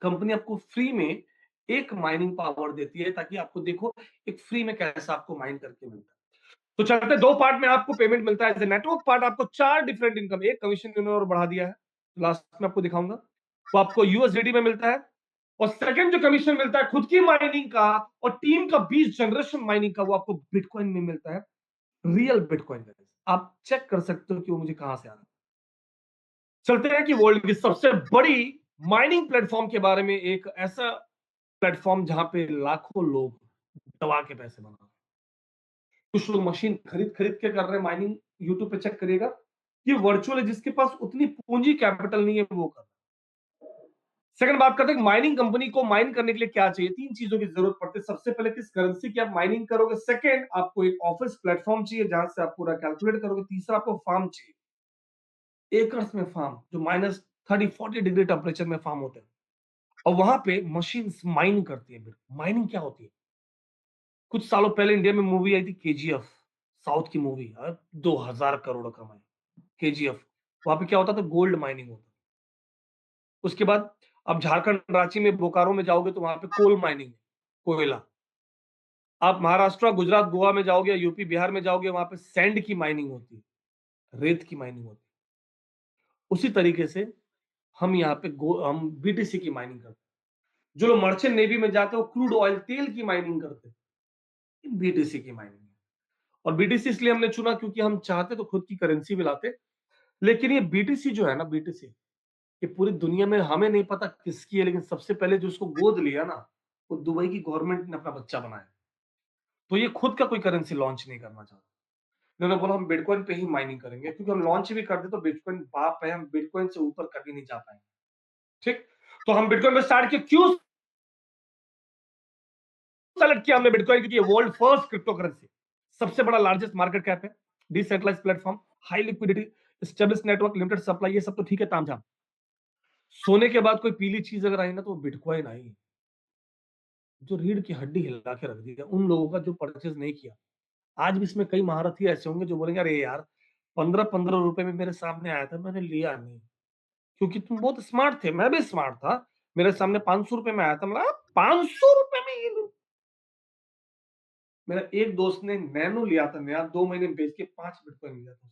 कंपनी आपको फ्री में एक माइनिंग पावर देती है, ताकि आपको देखो एक फ्री में कैसा आपको माइन करके मिलता है। तो चलते दो पार्ट में आपको पेमेंट मिलता है। नेटवर्क पार्ट आपको 4 डिफरेंट इनकम, एक कमीशन इन्होंने और बढ़ा दिया है, लास्ट में आपको दिखाऊंगा। वो आपको यूएसडीटी में मिलता है। और सेकंड जो कमीशन मिलता है खुद की माइनिंग का और टीम का 20 जनरेशन माइनिंग का, वो आपको बिटकॉइन में मिलता है, रियल बिटकॉइन का। आप चेक कर सकते हो कि वो मुझे कहां से आ रहा है। चलते हैं कि वर्ल्ड की सबसे बड़ी माइनिंग प्लेटफॉर्म के बारे में, एक ऐसा प्लेटफॉर्म जहां पे लाखों लोग दबा के पैसे बना रहे हैं। कुछ लोग मशीन खरीद खरीद के कर रहे हैं माइनिंग, यूट्यूब पे चेक करिएगा। ये वर्चुअल है, जिसके पास उतनी पूंजी कैपिटल नहीं है वो कर। सेकंड बात करते हैं माइनिंग कंपनी को माइन करने के लिए क्या चाहिए। 3 चीजों की जरूरत पड़ती है। सबसे पहले किस करेंसी की आप माइनिंग करोगे, सेकंड आपको एक ऑफिस प्लेटफॉर्म चाहिए जहां से आप पूरा कैलकुलेट करोगे, तीसरा आपको फार्म चाहिए, एकर्स में फार्म, जो -30-40 डिग्री टेम्परेचर में फार्म होते हैं, और वहां पे मशीन माइन करती है। माइनिंग क्या होती है? कुछ सालों पहले इंडिया में मूवी आई थी केजीएफ, साउथ की मूवी, 2000 करोड़ कमाई, केजीएफ। वहां पे क्या होता था? गोल्ड माइनिंग होता। उसके बाद आप झारखंड रांची में, बोकारो में जाओगे तो वहां पे कोल माइनिंग, कोयला। आप महाराष्ट्र, गुजरात, गोवा में जाओगे, यूपी, बिहार में जाओगे, वहां पे सैंड की माइनिंग होती है, रेत की माइनिंग होती है। उसी तरीके से हम यहाँ पे हम बीटीसी की माइनिंग करते हैं। जो लोग मर्चेंट नेवी में जाते हैं वो क्रूड ऑयल, तेल की माइनिंग करते हैं, बीटीसी की माइनिंग है। और बीटीसी इसलिए हमने चुना क्योंकि हम चाहते तो खुद की करेंसी भी लाते, लेकिन ये बीटीसी जो है ना, बीटीसी ये पूरी दुनिया में हमें नहीं पता किसकी है, लेकिन सबसे पहले जो उसको गोद लिया ना, वो दुबई की गवर्नमेंट ने अपना बच्चा बनाया। तो ये खुद का कोई करेंसी लॉन्च नहीं करना चाहता। इन्होंने बोला हम बिटकॉइन पे ही माइनिंग करेंगे, क्योंकि हम लॉन्च भी कर दे तो बिटकॉइन बाप है, हम बिटकॉइन से ऊपर कभी नहीं जा पाएंगे। ठीक, तो हम बिटकॉइन पे स्टार्ट किया। क्यों सेलेक्ट किया हमने बिटकॉइन? क्योंकि ये वर्ल्ड फर्स्ट क्रिप्टो करेंसी, सबसे बड़ा लार्जेस्ट मार्केट कैप है, decentralised platform, high liquidity, stable network, limited supply, ये सब तो ठीक है तामझाम। सोने के बाद कोई पीली चीज अगर आई ना, तो बिटकॉइन आई, जो रीढ़ की हड्डी हिला के रख दी है उन लोगों का जो परचेज नहीं किया। आज भी इसमें कई महारथी ऐसे होंगे जो बोलेंगे अरे यार 15-15 रुपए में मेरे सामने आया था, मैंने लिया नहीं, क्योंकि तुम बहुत स्मार्ट थे, मैं भी स्मार्ट था। मेरे सामने 500 रुपए में आया था, मतलब 500 रुपए में ये लो। मेरा एक दोस्त ने नैनो लिया था नया, 2 महीने में बेच के 5 बिटकॉइन लिया था।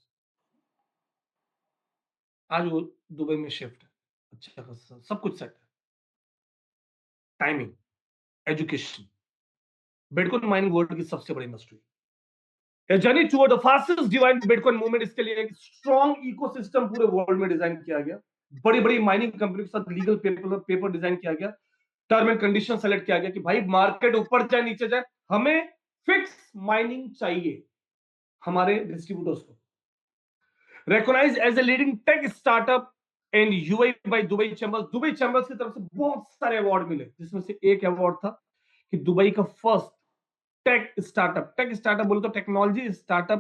आज वो दुबई में शिफ्ट है, अच्छा खासा सब कुछ सेट है। Timing, education, bitcoin mining world की सबसे बड़ी industry. A journey toward the fastest divine bitcoin movement, इसके लिए एक स्ट्रॉन्ग इकोसिस्टम पूरे वर्ल्ड में डिजाइन किया गया। बड़ी बड़ी माइनिंग कंपनी के साथ लीगल पेपर डिजाइन किया गया, टर्म एंड कंडीशन सेलेक्ट किया गया कि भाई मार्केट ऊपर जाए नीचे जाए, हमें फिक्स माइनिंग चाहिए। हमारे डिस्ट्रीब्यूटर्स को recognise as a leading tech startup and UAE by Dubai chambers. Dubai chambers की तरफ से बहुत सारे अवार्ड मिले, जिसमें से एक अवार्ड था कि दुबई का फर्स्ट टेक स्टार्टअप बोले तो technology startup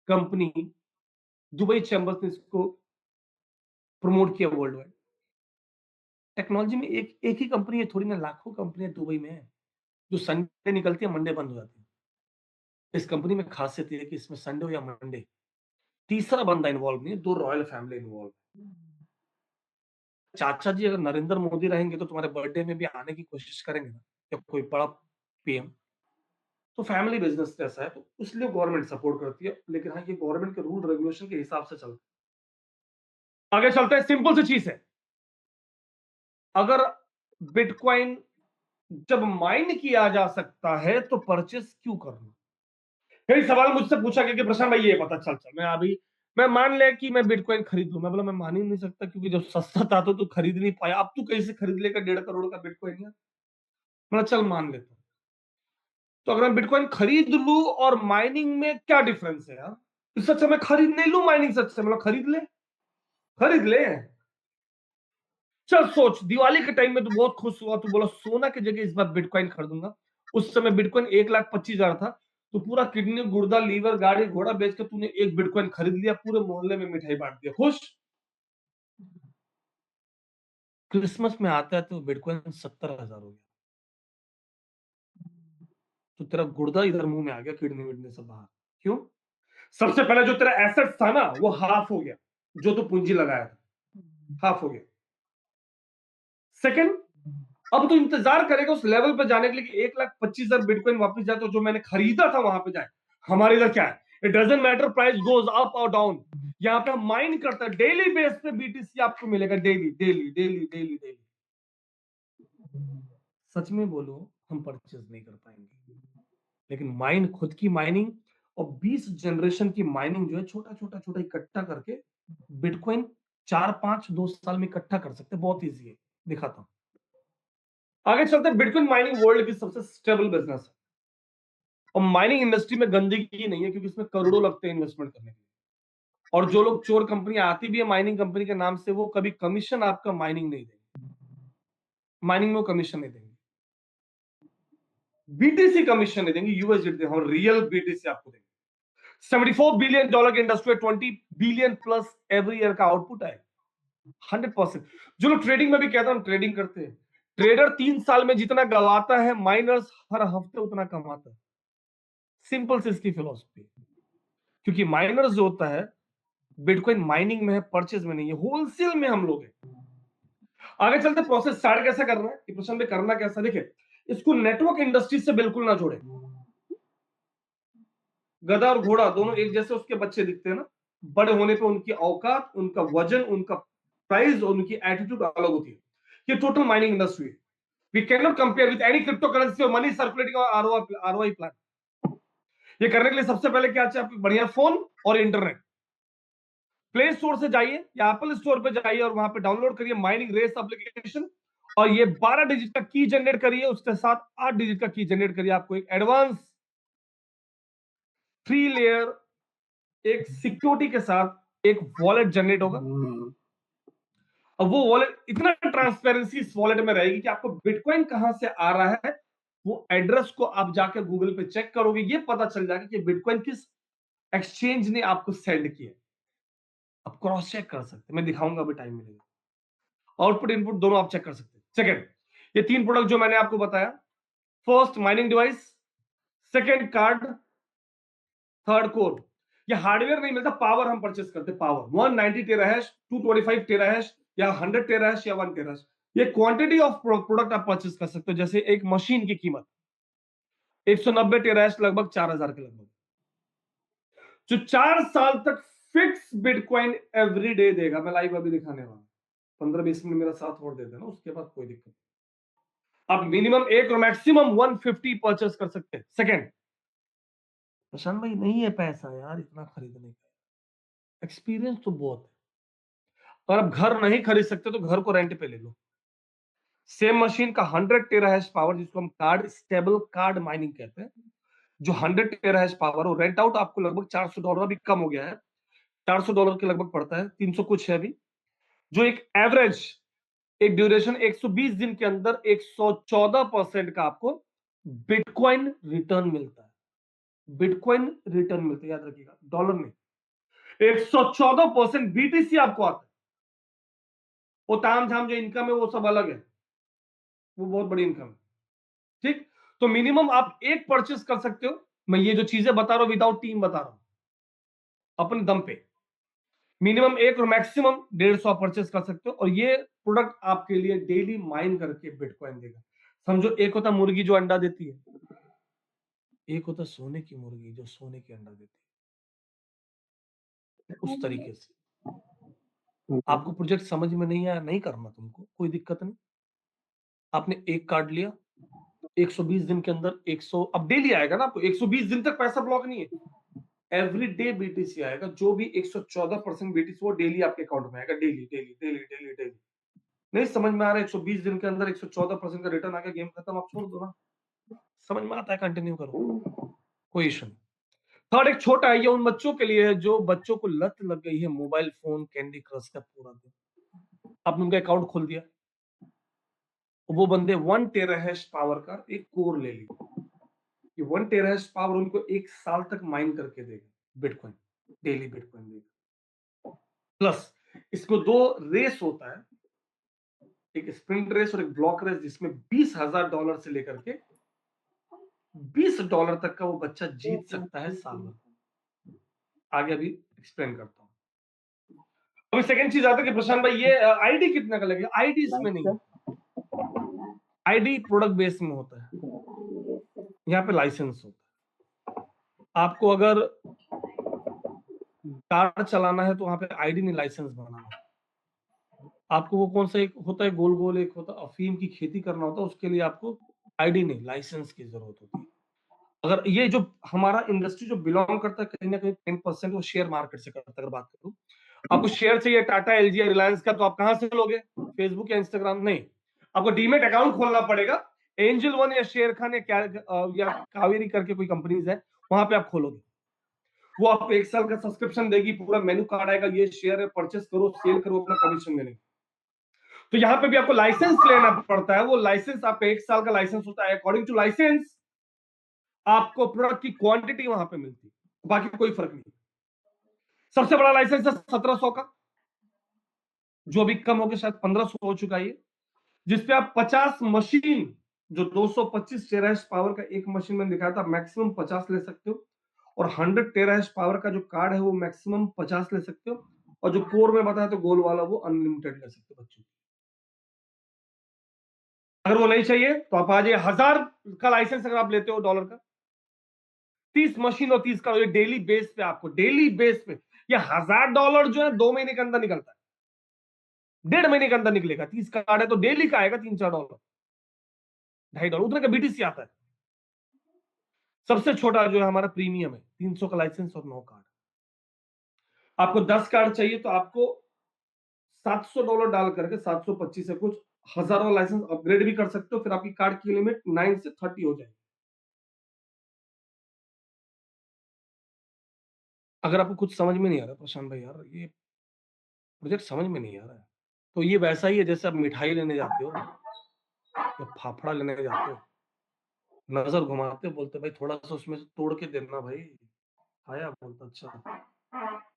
company, Dubai chambers ने इसको प्रमोट किया वर्ल्ड वाइड। टेक्नोलॉजी में एक एक ही कंपनी है, थोड़ी ना लाखों कंपनियां दुबई में है। जो संडे निकलती है मंडे बंद हो जाती है। इस कंपनी में खासियत ये है कि इसमें संडे हो या मंडे तीसरा बंदा इन्वॉल्व नहीं है, दो रॉयल फैमिली इन्वॉल्व। चाचा जी अगर नरेंद्र मोदी रहेंगे तो तुम्हारे बर्थडे में भी आने की कोशिश करेंगे ना, या कोई बड़ा पीएम। तो फैमिली बिजनेस जैसा है, तो इसलिए गवर्नमेंट सपोर्ट करती है, लेकिन हाँ ये गवर्नमेंट के रूल रेगुलेशन के हिसाब से चलता है। आगे चलते हैं, सिंपल सी चीज है, अगर बिटकॉइन जब माइन किया जा सकता है तो परचेस क्यों करना? कई सवाल मुझसे पूछा गया कि प्रशांत भाई ये पता चल चल मैं अभी, मैं मान ले कि मैं बिटकॉइन खरीद लूं। मैं बोला मैं मान ही नहीं सकता, क्योंकि जब सस्ता था तो तू खरीद नहीं पाया, अब तू कैसे खरीद लेगा 1.5 करोड़ का बिटकॉइन यार? मतलब चल मान लेता हूं। तो अगर मैं बिटकॉइन खरीद लूं और माइनिंग में क्या डिफरेंस है यार? इससे अच्छा मैं खरीद नहीं लूं माइनिंग से, अच्छा मतलब खरीद ले, खरीद ले। चल सोच, दिवाली के टाइम में तू बहुत खुश हुआ, तू बोला सोना की जगह इस बार बिटकॉइन खरीदूंगा। उस समय बिटकॉइन 1,25,000 था। तो पूरा किडनी, गुर्दा, लीवर, गाड़ी घोड़ा बेच के तूने एक बिटकॉइन खरीद लिया, पूरे मोहल्ले में मिठाई बांट दिया, खुश। क्रिसमस में आता है तो बिटकॉइन 70,000 हो गया, तो तेरा गुर्दा इधर मुंह में आ गया, किडनी विडनी सब बाहर। क्यों? सबसे पहले जो तेरा एसेट था ना वो हाफ हो गया, जो तू पूंजी लगाया था हाफ हो गया। सेकंड, अब तो इंतजार करेगा उस लेवल पे जाने के लिए कि 1,25,000 बिटकॉइन वापस जाए तो जो मैंने खरीदा था वहां पे जाए। हमारे इधर क्या है, it doesn't matter price goes up और डाउन, यहाँ पे हम माइन करता है डेली बेस पे बीटीसी आपको मिलेगा, daily daily daily daily daily. सच में बोलो हम परचेज नहीं कर पाएंगे, लेकिन माइन खुद की माइनिंग और 20 जनरेशन की माइनिंग जो है छोटा छोटा छोटा इकट्ठा करके बिटकॉइन 4-5-2 साल में इकट्ठा कर सकते हैं, बहुत ईजी है, दिखाता हूं। आगे चलते हैं, बिटकॉइन माइनिंग वर्ल्ड की सबसे स्टेबल बिजनेस है और माइनिंग इंडस्ट्री में गंदगी नहीं है क्योंकि इसमें करोड़ों लगते हैं इन्वेस्टमेंट करने के लिए। और जो लोग चोर कंपनी आती भी है माइनिंग कंपनी के नाम से, वो कभी कमीशन आपका माइनिंग नहीं देंगे, माइनिंग में वो कमीशन नहीं देंगे, बीटीसी कमीशन नहीं देंगे, यूएसडी देंगे, और रियल बीटीसी आपको देंगे। $74 बिलियन की industry, 20 billion plus every year का आउटपुट है, 100%। जो लोग ट्रेडिंग में भी कहते हैं हम ट्रेडिंग करते हैं, ट्रेडर 3 साल में जितना गवाता है माइनर्स हर हफ्ते उतना कमाता है, सिंपल से इसकी फिलॉसफी। क्योंकि माइनर्स जो होता है बिटकॉइन माइनिंग में है, परचेज में नहीं है, होलसेल में हम लोग हैं। आगे चलते, प्रोसेस स्टार्ट कैसे करना है, प्रश्न में करना कैसा, देखिए इसको नेटवर्क इंडस्ट्री से बिल्कुल ना जोड़े। गधा और घोड़ा दोनों एक जैसे उसके बच्चे दिखते हैं ना, बड़े होने पे उनकी औकात, उनका वजन, उनका प्राइस और उनकी एटीट्यूड अलग होती है। ये टोटल माइनिंग इंडस्ट्री है। We can not compare with any crypto currency और मनी सर्कुलेटिंग और आरओआई प्लान। ये करने के लिए सबसे पहले क्या चाहिए आपको, बढ़िया फोन और इंटरनेट। प्ले स्टोर से जाइए या एप्पल स्टोर पे जाइए और वहां पे डाउनलोड करिए माइनिंग रेस एप्लीकेशन, और ये 12 डिजिट का की जनरेट करिए, उसके साथ 8 डिजिट का की जनरेट करिए, आपको एक एडवांस 3 लेयर एक सिक्योरिटी के साथ एक वॉलेट जनरेट होगा। अब वो वॉलेट इतना ट्रांसपेरेंसी इस वॉलेट में रहेगी कि आपको बिटकॉइन कहां से आ रहा है वो एड्रेस को आप जाके गूगल पे चेक करोगे, ये पता चल जाएगा कि बिटकॉइन किस एक्सचेंज ने आपको सेंड किया। आप क्रॉस चेक कर सकते हैं, मैं दिखाऊंगा अभी टाइम मिलेगा। आउटपुट इनपुट दोनों आप चेक कर सकते हैं। सेकंड, ये 3 प्रोडक्ट जो मैंने आपको बताया, first mining device, second card, third core. ये हार्डवेयर नहीं मिलता, पावर हम परचेस करते हैं, पावर 190 टेराहैश, 225 टेराहैश या 100 टेराहैश या 1 टेराहैश। ये क्वांटिटी ऑफ प्रोडक्ट आप परचेस कर सकते हो। जैसे एक मशीन की कीमत 190 टेराहैश लगभग 4,000 के लगभग, जो 4 साल तक फिक्स बिटकॉइन एवरी डे देगा। मैं लाइव अभी दिखाने वाला हूं, 15-20 मिनट मेरा साथ और दे देना, उसके बाद कोई दिक्कत नहीं। आप मिनिमम 1 और मैक्सिमम 150 परचेस कर सकते हैं। सेकंड, प्रशांत भाई नहीं है पैसा यार इतना खरीदने का, एक्सपीरियंस तो बहुत है, और अब घर नहीं खरीद सकते तो घर को रेंट पे ले लो। सेम मशीन का 100 टेराहैश पावर, जिसको हम कार्ड स्टेबल कार्ड माइनिंग कहते हैं, जो 100 टेराहैश पावर, वो रेंट आउट आपको लगभग $400, अभी कम हो गया है, $400 के लगभग पड़ता है, 300 कुछ है अभी। जो एक एवरेज एक ड्यूरेशन 120 दिन के अंदर 114% का आपको बिटकॉइन रिटर्न मिलता है। बिटकॉइन रिटर्न मिलता है, याद रखिएगा, डॉलर में 114% बीटीसी आपको आता है। वो ताम झाम जो इनकम है वो सब अलग है, वो बहुत बड़ी इनकम है। ठीक, तो मिनिमम आप एक परचेस कर सकते हो। मैं ये जो चीजें बता रहा हूं विदाउट टीम बता रहा हूं, अपने दम पे। मिनिमम 1 और मैक्सिमम 150 परचेस कर सकते हो, और ये प्रोडक्ट आपके लिए डेली माइन करके बिटकॉइन देगा। समझो, एक होता मुर्गी जो अंडा देती है, एक होता सोने की मुर्गी जो सोने के अंडा देती है। उस तरीके से आपको प्रोजेक्ट समझ में नहीं आया, नहीं करना तुमको, कोई दिक्कत नहीं। आपने एक कार्ड लिया, 120 दिन के अंदर 100, अब डेली आएगा ना आपको, 120 दिन तक पैसा ब्लॉक नहीं है, एवरी डे बीटीसी आएगा। जो भी 114% बीटीसी वो डेली आपके अकाउंट में आएगा, daily daily daily daily daily. नहीं समझ में आ रहा है, 120 दिन के अंदर 114% का रिटर्न आ गया, गेम खत्म, आप छोड़ दो ना। समझ में आता है, कंटिन्यू करो, कोई इशू नहीं। थर्ड, एक छोटा है, ये उन बच्चों के लिए है जो बच्चों को लत लग गई है मोबाइल फोन कैंडी क्रश का पूरा दिन। आपने उनका अकाउंट खोल दिया, वो बंदे 1 टेराहैश पावर का एक कोर ले ली, ये 1 टेराहैश पावर उनको 1 साल तक माइन करके देगा बिटकॉइन, डेली बिटकॉइन देगा। प्लस इसको 2 रेस होता है, एक स्प्रिंट रेस और एक ब्लॉक रेस, जिसमें $20,000 से लेकर के $20 तक का वो बच्चा जीत सकता है साल भर। आगे अभी एक्सप्लेन करता हूँ। अभी सेकंड चीज आता है कि प्रशांत भाई ये आईडी कितना का लगेगा? आईडी इसमें नहीं है, आईडी प्रोडक्ट बेस में होता है, यहाँ पे लाइसेंस होता है। आपको अगर कार चलाना है तो वहां पे आईडी नहीं, लाइसेंस बनाना है। आपको वो कौन सा एक होता है गोल गोल, एक होता है अफीम की खेती करना होता है, उसके लिए आपको आईडी नहीं लाइसेंस की जरूरत होती है। अगर ये जो हमारा इंडस्ट्री जो बिलोंग करता है कहीं ना कहीं 10% वो शेयर मार्केट से करता है। अगर बात करूं आपको शेयर चाहिए टाटा, एलजी या रिलायंस का, तो आप कहां से लोगे? फेसबुक या इंस्टाग्राम? नहीं, आपको डीमेट अकाउंट खोलना पड़ेगा। एंजल वन या शेयर खान या कावेरी करके कोई कंपनीज है, वहां पे आप खोलोगे। वो आपको 1 साल का सब्सक्रिप्शन देगी, पूरा मेनू कार्ड आएगा, ये शेयर है, परचेस करो, सेल करो, अपना कमीशन मिलेगा। तो यहाँ पे भी आपको लाइसेंस लेना पड़ता है। वो लाइसेंस आपका 1 साल का लाइसेंस होता है। अकॉर्डिंग टू लाइसेंस आपको प्रोडक्ट की क्वांटिटी वहां पे मिलती है, बाकी कोई फर्क नहीं। सबसे बड़ा लाइसेंस है 1700 का, जो अभी कम होकर शायद 1500 हो चुका है, जिसपे आप 50 मशीन, जो 225 टेराहर्ट्ज पावर का एक मशीन में दिखाया था, मैक्सिमम 50 ले सकते हो। और 100 टेराहर्ट्ज पावर का जो कार्ड है वो मैक्सिमम 50 ले सकते हो। और जो कोर में बताया तो गोल वाला वो अनलिमिटेड ले सकते हो बच्चों। अगर वो नहीं चाहिए तो आप आ जाइए। 1000 का लाइसेंस अगर आप लेते हो डॉलर का, 30 मशीन और 30 का डेली बेस पे, आपको डेली बेस पे ये $1000 जो है 2 महीने के अंदर निकलता है, 1.5 महीने के अंदर निकलेगा। 30 कार्ड है तो डेली का आएगा $3-4, $2.5 उतने का बीटीसी आता है। सबसे छोटा जो है हमारा प्रीमियम है, 300 का लाइसेंस और 9 कार्ड। आपको 10 कार्ड चाहिए तो आपको $700 डाल करके 725 से कुछ हजारों लाइसेंस अपग्रेड भी कर सकते हो। फिर आपकी कार्ड की लिमिट 9 से 30 हो जाएगी। अगर आपको कुछ समझ में नहीं आ रहा प्रशांत भाई, यार ये प्रोजेक्ट समझ में नहीं आ रहा है, तो ये वैसा ही है जैसे आप मिठाई लेने जाते हो या फाफड़ा लेने जाते हो, नजर घुमाते हो, बोलते भाई थोड़ा सा उसमें से तोड़ के देना भाई। आया, बोलता अच्छा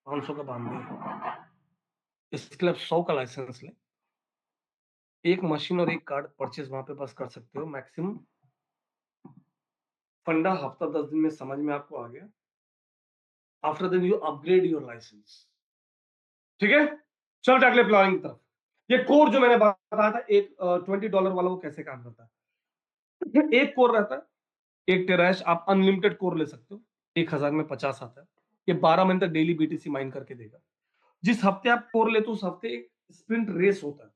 500 का बांध दे। इसके लिए 100 का लाइसेंस ले, एक मशीन और एक कार्ड परचेज वहां पे बस कर सकते हो मैक्सिमम। फंडा हफ्ता 10 दिन में समझ में आपको आ गया। After then you upgrade your licence. ठीक है, चल अगले प्लानिंग की तरफ। ये कोर जो मैंने बताया था एक $20 वाला, वो कैसे काम करता है? एक कोर रहता है, एक टेराहर्ट्ज, आप अनलिमिटेड कोर ले सकते हो। 1000 में 50 आता है। ये 12 महीने तक डेली बीटीसी माइन करके देगा। जिस हफ्ते आप कोर लेते हो उस हफ्ते एक स्प्रिंट रेस होता है,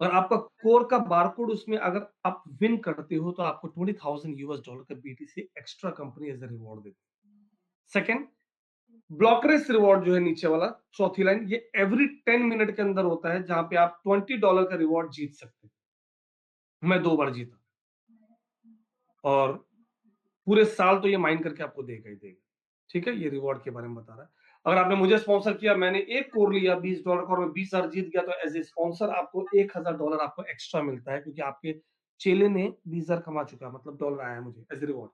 और आपका कोर का बारकोड उसमें अगर आप विन करते हो तो आपको $20,000 का BTC extra company as a reward देती है। सेकेंड, ब्लॉकरेस रिवॉर्ड जो है नीचे वाला, चौथी लाइन, ये एवरी 10 मिनट के अंदर होता है, जहां पे आप $20 का रिवॉर्ड जीत सकते हैं। मैं 2 बार जीता, और पूरे साल तो ये माइन करके आपको देगा ही देगा। ठीक है, ये रिवॉर्ड के बारे में बता रहा है। अगर आपने मुझे स्पॉन्सर किया, मैंने एक कोर लिया $20 का और मैं 20,000 जीत गया, तो एज ए स्पॉन्सर आपको $1,000 आपको एक्स्ट्रा मिलता है, क्योंकि आपके चेले ने 20,000 कमा चुका है, मतलब डॉलर आया है मुझे एज ए रिवॉर्ड।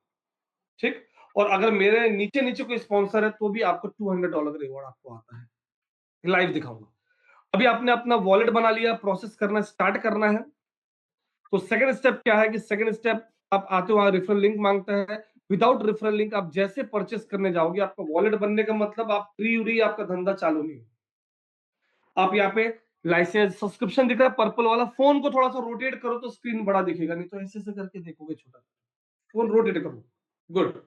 ठीक, और अगर मेरे नीचे नीचे कोई स्पॉन्सर है तो भी आपको $200 का रिवॉर्ड आपको आता है। लाइव दिखाऊंगा। अभी आपने अपना वॉलेट बना लिया, प्रोसेस करना स्टार्ट करना है। तो सेकंड स्टेप क्या है कि सेकंड स्टेप आप आते हो, वहां रेफरल लिंक मांगता है। विदाउट रेफरल लिंक आप जैसे परचेस करने जाओगे, आपका वॉलेट बनने का मतलब आप फ्री आपका धंधा चालू नहीं। आप यहाँ पे लाइसेंस सब्सक्रिप्शन दिख रहा है पर्पल वाला, फोन को थोड़ा सा रोटेट करो तो स्क्रीन बड़ा दिखेगा, नहीं तो ऐसे करके देखोगे छोटा। फोन रोटेट करो, गुड,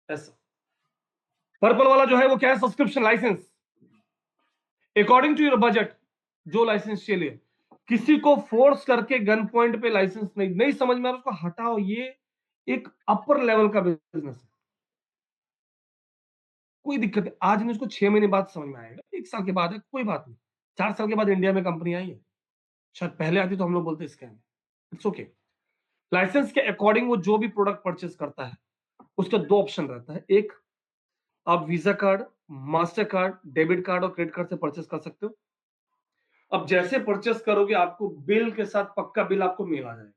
ऐसा। पर्पल वाला जो है वो क्या है? Subscription licence, according to your budget जो लाइसेंस चाहिए। किसी को फोर्स करके गन पॉइंट पे लाइसेंस नहीं समझ में आ रहा उसको हटाओ। ये एक अपर लेवल का बिजनेस है, कोई दिक्कत है। आज नहीं, उसको 6 महीने बाद समझ में आएगा, 1 साल के बाद है, कोई बात नहीं। 4 साल के बाद इंडिया में कंपनी आई है, शायद पहले आती तो हम लोग बोलते स्कैम। It's okay. लाइसेंस के अकॉर्डिंग वो जो भी प्रोडक्ट परचेस करता है उसका 2 ऑप्शन रहता है। एक, आप visa card, master card, debit card और क्रेडिट कार्ड से परचेस कर सकते हो। अब जैसे परचेस करोगे आपको बिल के साथ पक्का बिल आपको मेल आ जाएगा।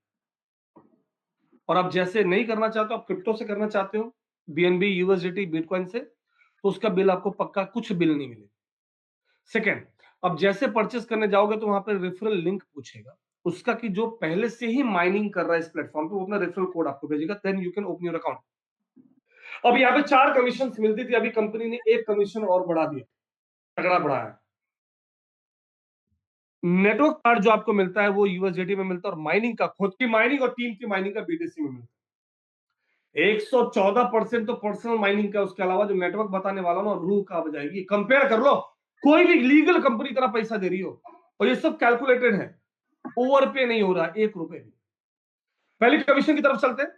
और आप जैसे नहीं करना चाहते हो, आप क्रिप्टो से करना चाहते हो, बीएनबी, यूएसडीटी, बिटकॉइन से, तो उसका बिल आपको पक्का कुछ बिल नहीं मिलेगा। सेकेंड, अब जैसे परचेस करने जाओगे तो वहां पर रेफरल लिंक पूछेगा उसका, कि जो पहले से ही माइनिंग कर रहा है इस प्लेटफॉर्म पे, वो अपना रेफरल कोड आपको भेजेगा, then you can open your account. अब यहाँ पे 4 कमीशन मिलती थी, अभी कंपनी ने 1 कमीशन और बढ़ा दिया, तगड़ा बढ़ाया। नेटवर्क कार्ड जो आपको मिलता है वो यूएसडीटी में मिलता है, और माइनिंग का खुद की माइनिंग और टीम की माइनिंग का बीटीसी में मिलता है। 114% तो पर्सनल माइनिंग का, उसके अलावा जो नेटवर्क बताने वाला ना, रूह कांप जाएगी। कंपेयर कर लो, कोई भी लीगल कंपनी तरह पैसा दे रही हो, और ये सब कैलकुलेटेड है, ओवर पे नहीं हो रहा 1 रुपए भी। पहले कमीशन की तरफ चलते हैं।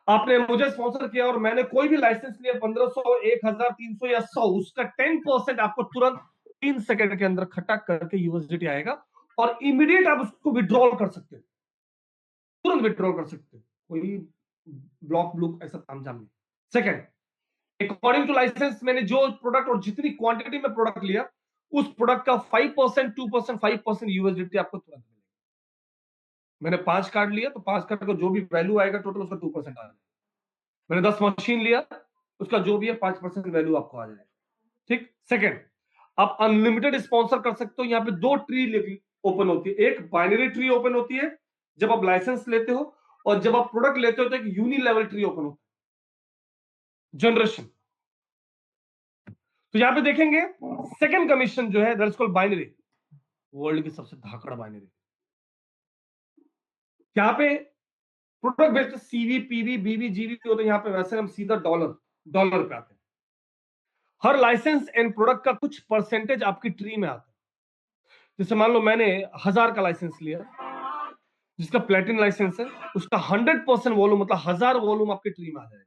आपने मुझे स्पॉन्सर किया और मैंने कोई भी लाइसेंस लिया, 1500, 1000, 300 या 100, उसका 10% आपको तुरंत 3 सेकंड के अंदर खटक करके यूएसडीटी आएगा, और इमीडिएट आप उसको विड्रॉल कर सकते हो, तुरंत विड्रॉल कर सकते हो, कोई ब्लॉक ब्लूक ऐसा तामझाम नहीं। सेकंड, अकॉर्डिंग टू लाइसेंस, मैंने जो प्रोडक्ट और जितनी क्वांटिटी में प्रोडक्ट लिया, उस प्रोडक्ट का 5%, 2%, 5% यूएसडीटी आपको तुरंत मिलेगा। मैंने 5 कार्ड लिया तो 5 कार्ड का जो भी वैल्यू आएगा टोटल, उसका 2% आ जाएगा। मैंने 10 मशीन लिया, उसका जो भी है 5% वैल्यू आपको आ जाएगा। ठीक। सेकंड, आप अनलिमिटेड स्पॉन्सर कर सकते हो। यहाँ पे 2 ट्री ओपन होती है, एक बाइनरी ट्री ओपन होती है जब आप लाइसेंस लेते हो, और जब आप प्रोडक्ट लेते हो तो एक यूनि लेवल ट्री ओपन होता है, जनरेशन। तो यहाँ पे देखेंगे सेकंड कमीशन जो है, दैट्स कॉल्ड बाइनरी, वर्ल्ड की सबसे धाकड़ बाइनरी। यहाँ पे प्रोडक्ट बेस्ड सीवी, पीवी, बीवी, जीवी होते हैं। यहाँ पे वैसे हम सीधा डॉलर पे आते हैं। हर लाइसेंस एंड प्रोडक्ट का कुछ परसेंटेज आपकी ट्री में आता है। जैसे मान लो मैंने 1000 का लाइसेंस लिया, जिसका प्लेटिनम लाइसेंस है, उसका 100% वॉल्यूम, मतलब 1000 वॉल्यूम आपकी ट्री में आ जाएगा।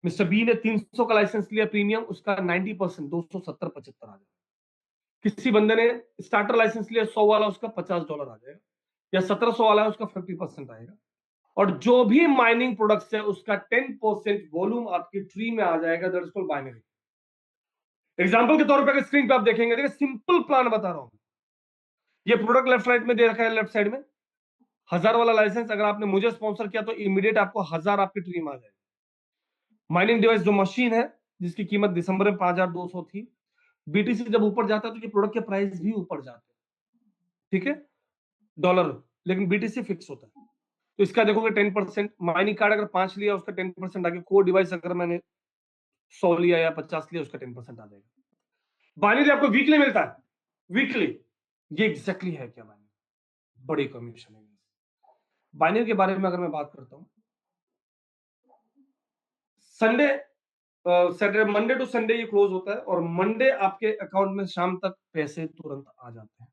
मिस्टर बी ने 300 का लाइसेंस लिया प्रीमियम, उसका 90%, 270, 75 आ जाएगा। किसी बंदे ने स्टार्टर लाइसेंस लिया 100 वाला, उसका $50 आ जाएगा, या 1700 वाला है उसका 50% आएगा। और जो भी माइनिंग प्रोडक्ट्स है उसका 10% वॉल्यूम आपकी ट्री में आ जाएगा, that is called binary. Example के तौर पे अगर स्क्रीन पे आप देखेंगे, देखिए सिंपल प्लान बता रहा हूं। ये प्रोडक्ट लेफ्ट राइट में दे रखा है, लेफ्ट साइड में 1000 वाला लाइसेंस, अगर आपने मुझे स्पॉन्सर किया तो इमीडिएट आपको 1000 आपकी ट्री में आ जाएगा। माइनिंग डिवाइस जो मशीन है, जिसकी कीमत दिसंबर में 5200 थी, बीटीसी जब ऊपर जाता है तो ये प्रोडक्ट के प्राइस भी ऊपर जाते हैं, ठीक है, डॉलर, लेकिन बीटीसी फिक्स होता है। तो इसका देखोगे 10%, माइनिंग कार्ड अगर 5 लिया उसका 10% आगे, कोर डिवाइस अगर मैंने 100 लिया या 50 लिया उसका 10% आ जाएगा। बाइनरी आपको वीकली मिलता है, वीकली, ये एग्जैक्टली है क्या बाइनरी, बड़ी कमीशन है। बाइनरी के बारे में अगर मैं बात करता हूं, Sunday, Saturday, Monday to Sunday ये क्लोज होता है, और मंडे आपके अकाउंट में शाम तक पैसे तुरंत आ जाते हैं,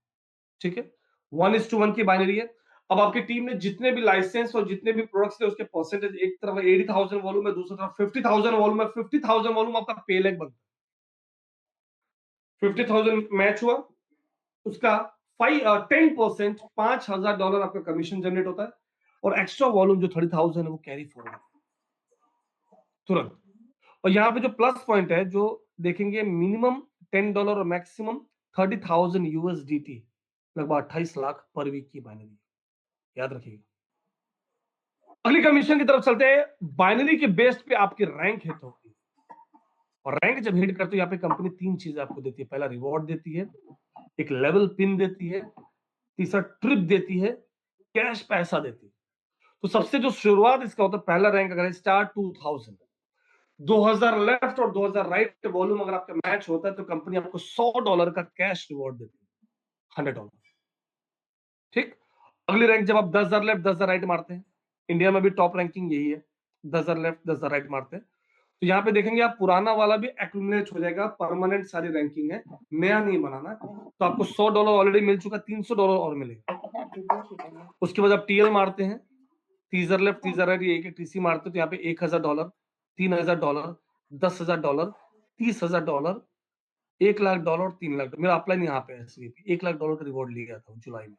ठीक है। 1:1 की बाइनरी है। अब आपकी टीम ने जितने भी लाइसेंस और जितने भी प्रोडक्ट्स थे उसके परसेंटेज, एक तरफ 80,000 वॉल्यूम है, दूसरी तरफ 50,000 वॉल्यूम है। 50,000 वॉल्यूम आपका पे लेग बनता है। 50,000 मैच हुआ, उसका 10%, $5,000 आपका कमीशन जनरेट होता है, और एक्स्ट्रा वॉल्यूम जो 30,000 है वो कैरी फॉरवर्ड तुरंत। और यहाँ पे जो प्लस पॉइंट है, जो देखेंगे, मिनिमम $10 और मैक्सिमम 30,000 यूएसडीटी, लगभग 28 लाख पर वीक की बाइनरी, याद रखिएगा। अगली कमीशन की तरफ चलते हैं। बाइनरी के बेस पे आपकी रैंक हिट होती है, और रैंक जब हिट करते हो यहाँ पे कंपनी 3 चीजें आपको देती है। पहला रिवॉर्ड देती है, एक लेवल पिन देती है, तीसरा ट्रिप देती है, कैश पैसा देती है। तो सबसे जो शुरुआत इसका होता है, पहला रैंक अगर है स्टार 2000, 2000 लेफ्ट और 2000 राइट वॉल्यूम अगर आपका मैच होता है तो कंपनी आपको $100 का कैश रिवॉर्ड देती है, $100, ठीक। अगली रैंक जब आप 10,000 लेफ्ट 10,000 राइट मारते हैं, इंडिया में भी टॉप रैंकिंग यही है, 10,000 लेफ्ट 10,000 राइट मारते हैं, तो यहाँ पे देखेंगे आप पुराना वाला भी एक्यूमुलेट हो जाएगा, परमानेंट सारी रैंकिंग है, नया नहीं बनाना। तो आपको $100 ऑलरेडी मिल चुका, $300 और मिलेगा। उसके बाद आप टीएल मारते हैं, 30,000 लेफ्ट 30,000 राइट, एक एक टीसी मारते हैं, तो यहाँ पे $1,000, $3,000, $10,000, $30,000, $1,00,000, $3,00,000। मेरा अपलाइन यहाँ पे एसवीपी $1,00,000 का रिवॉर्ड लिया था जुलाई में।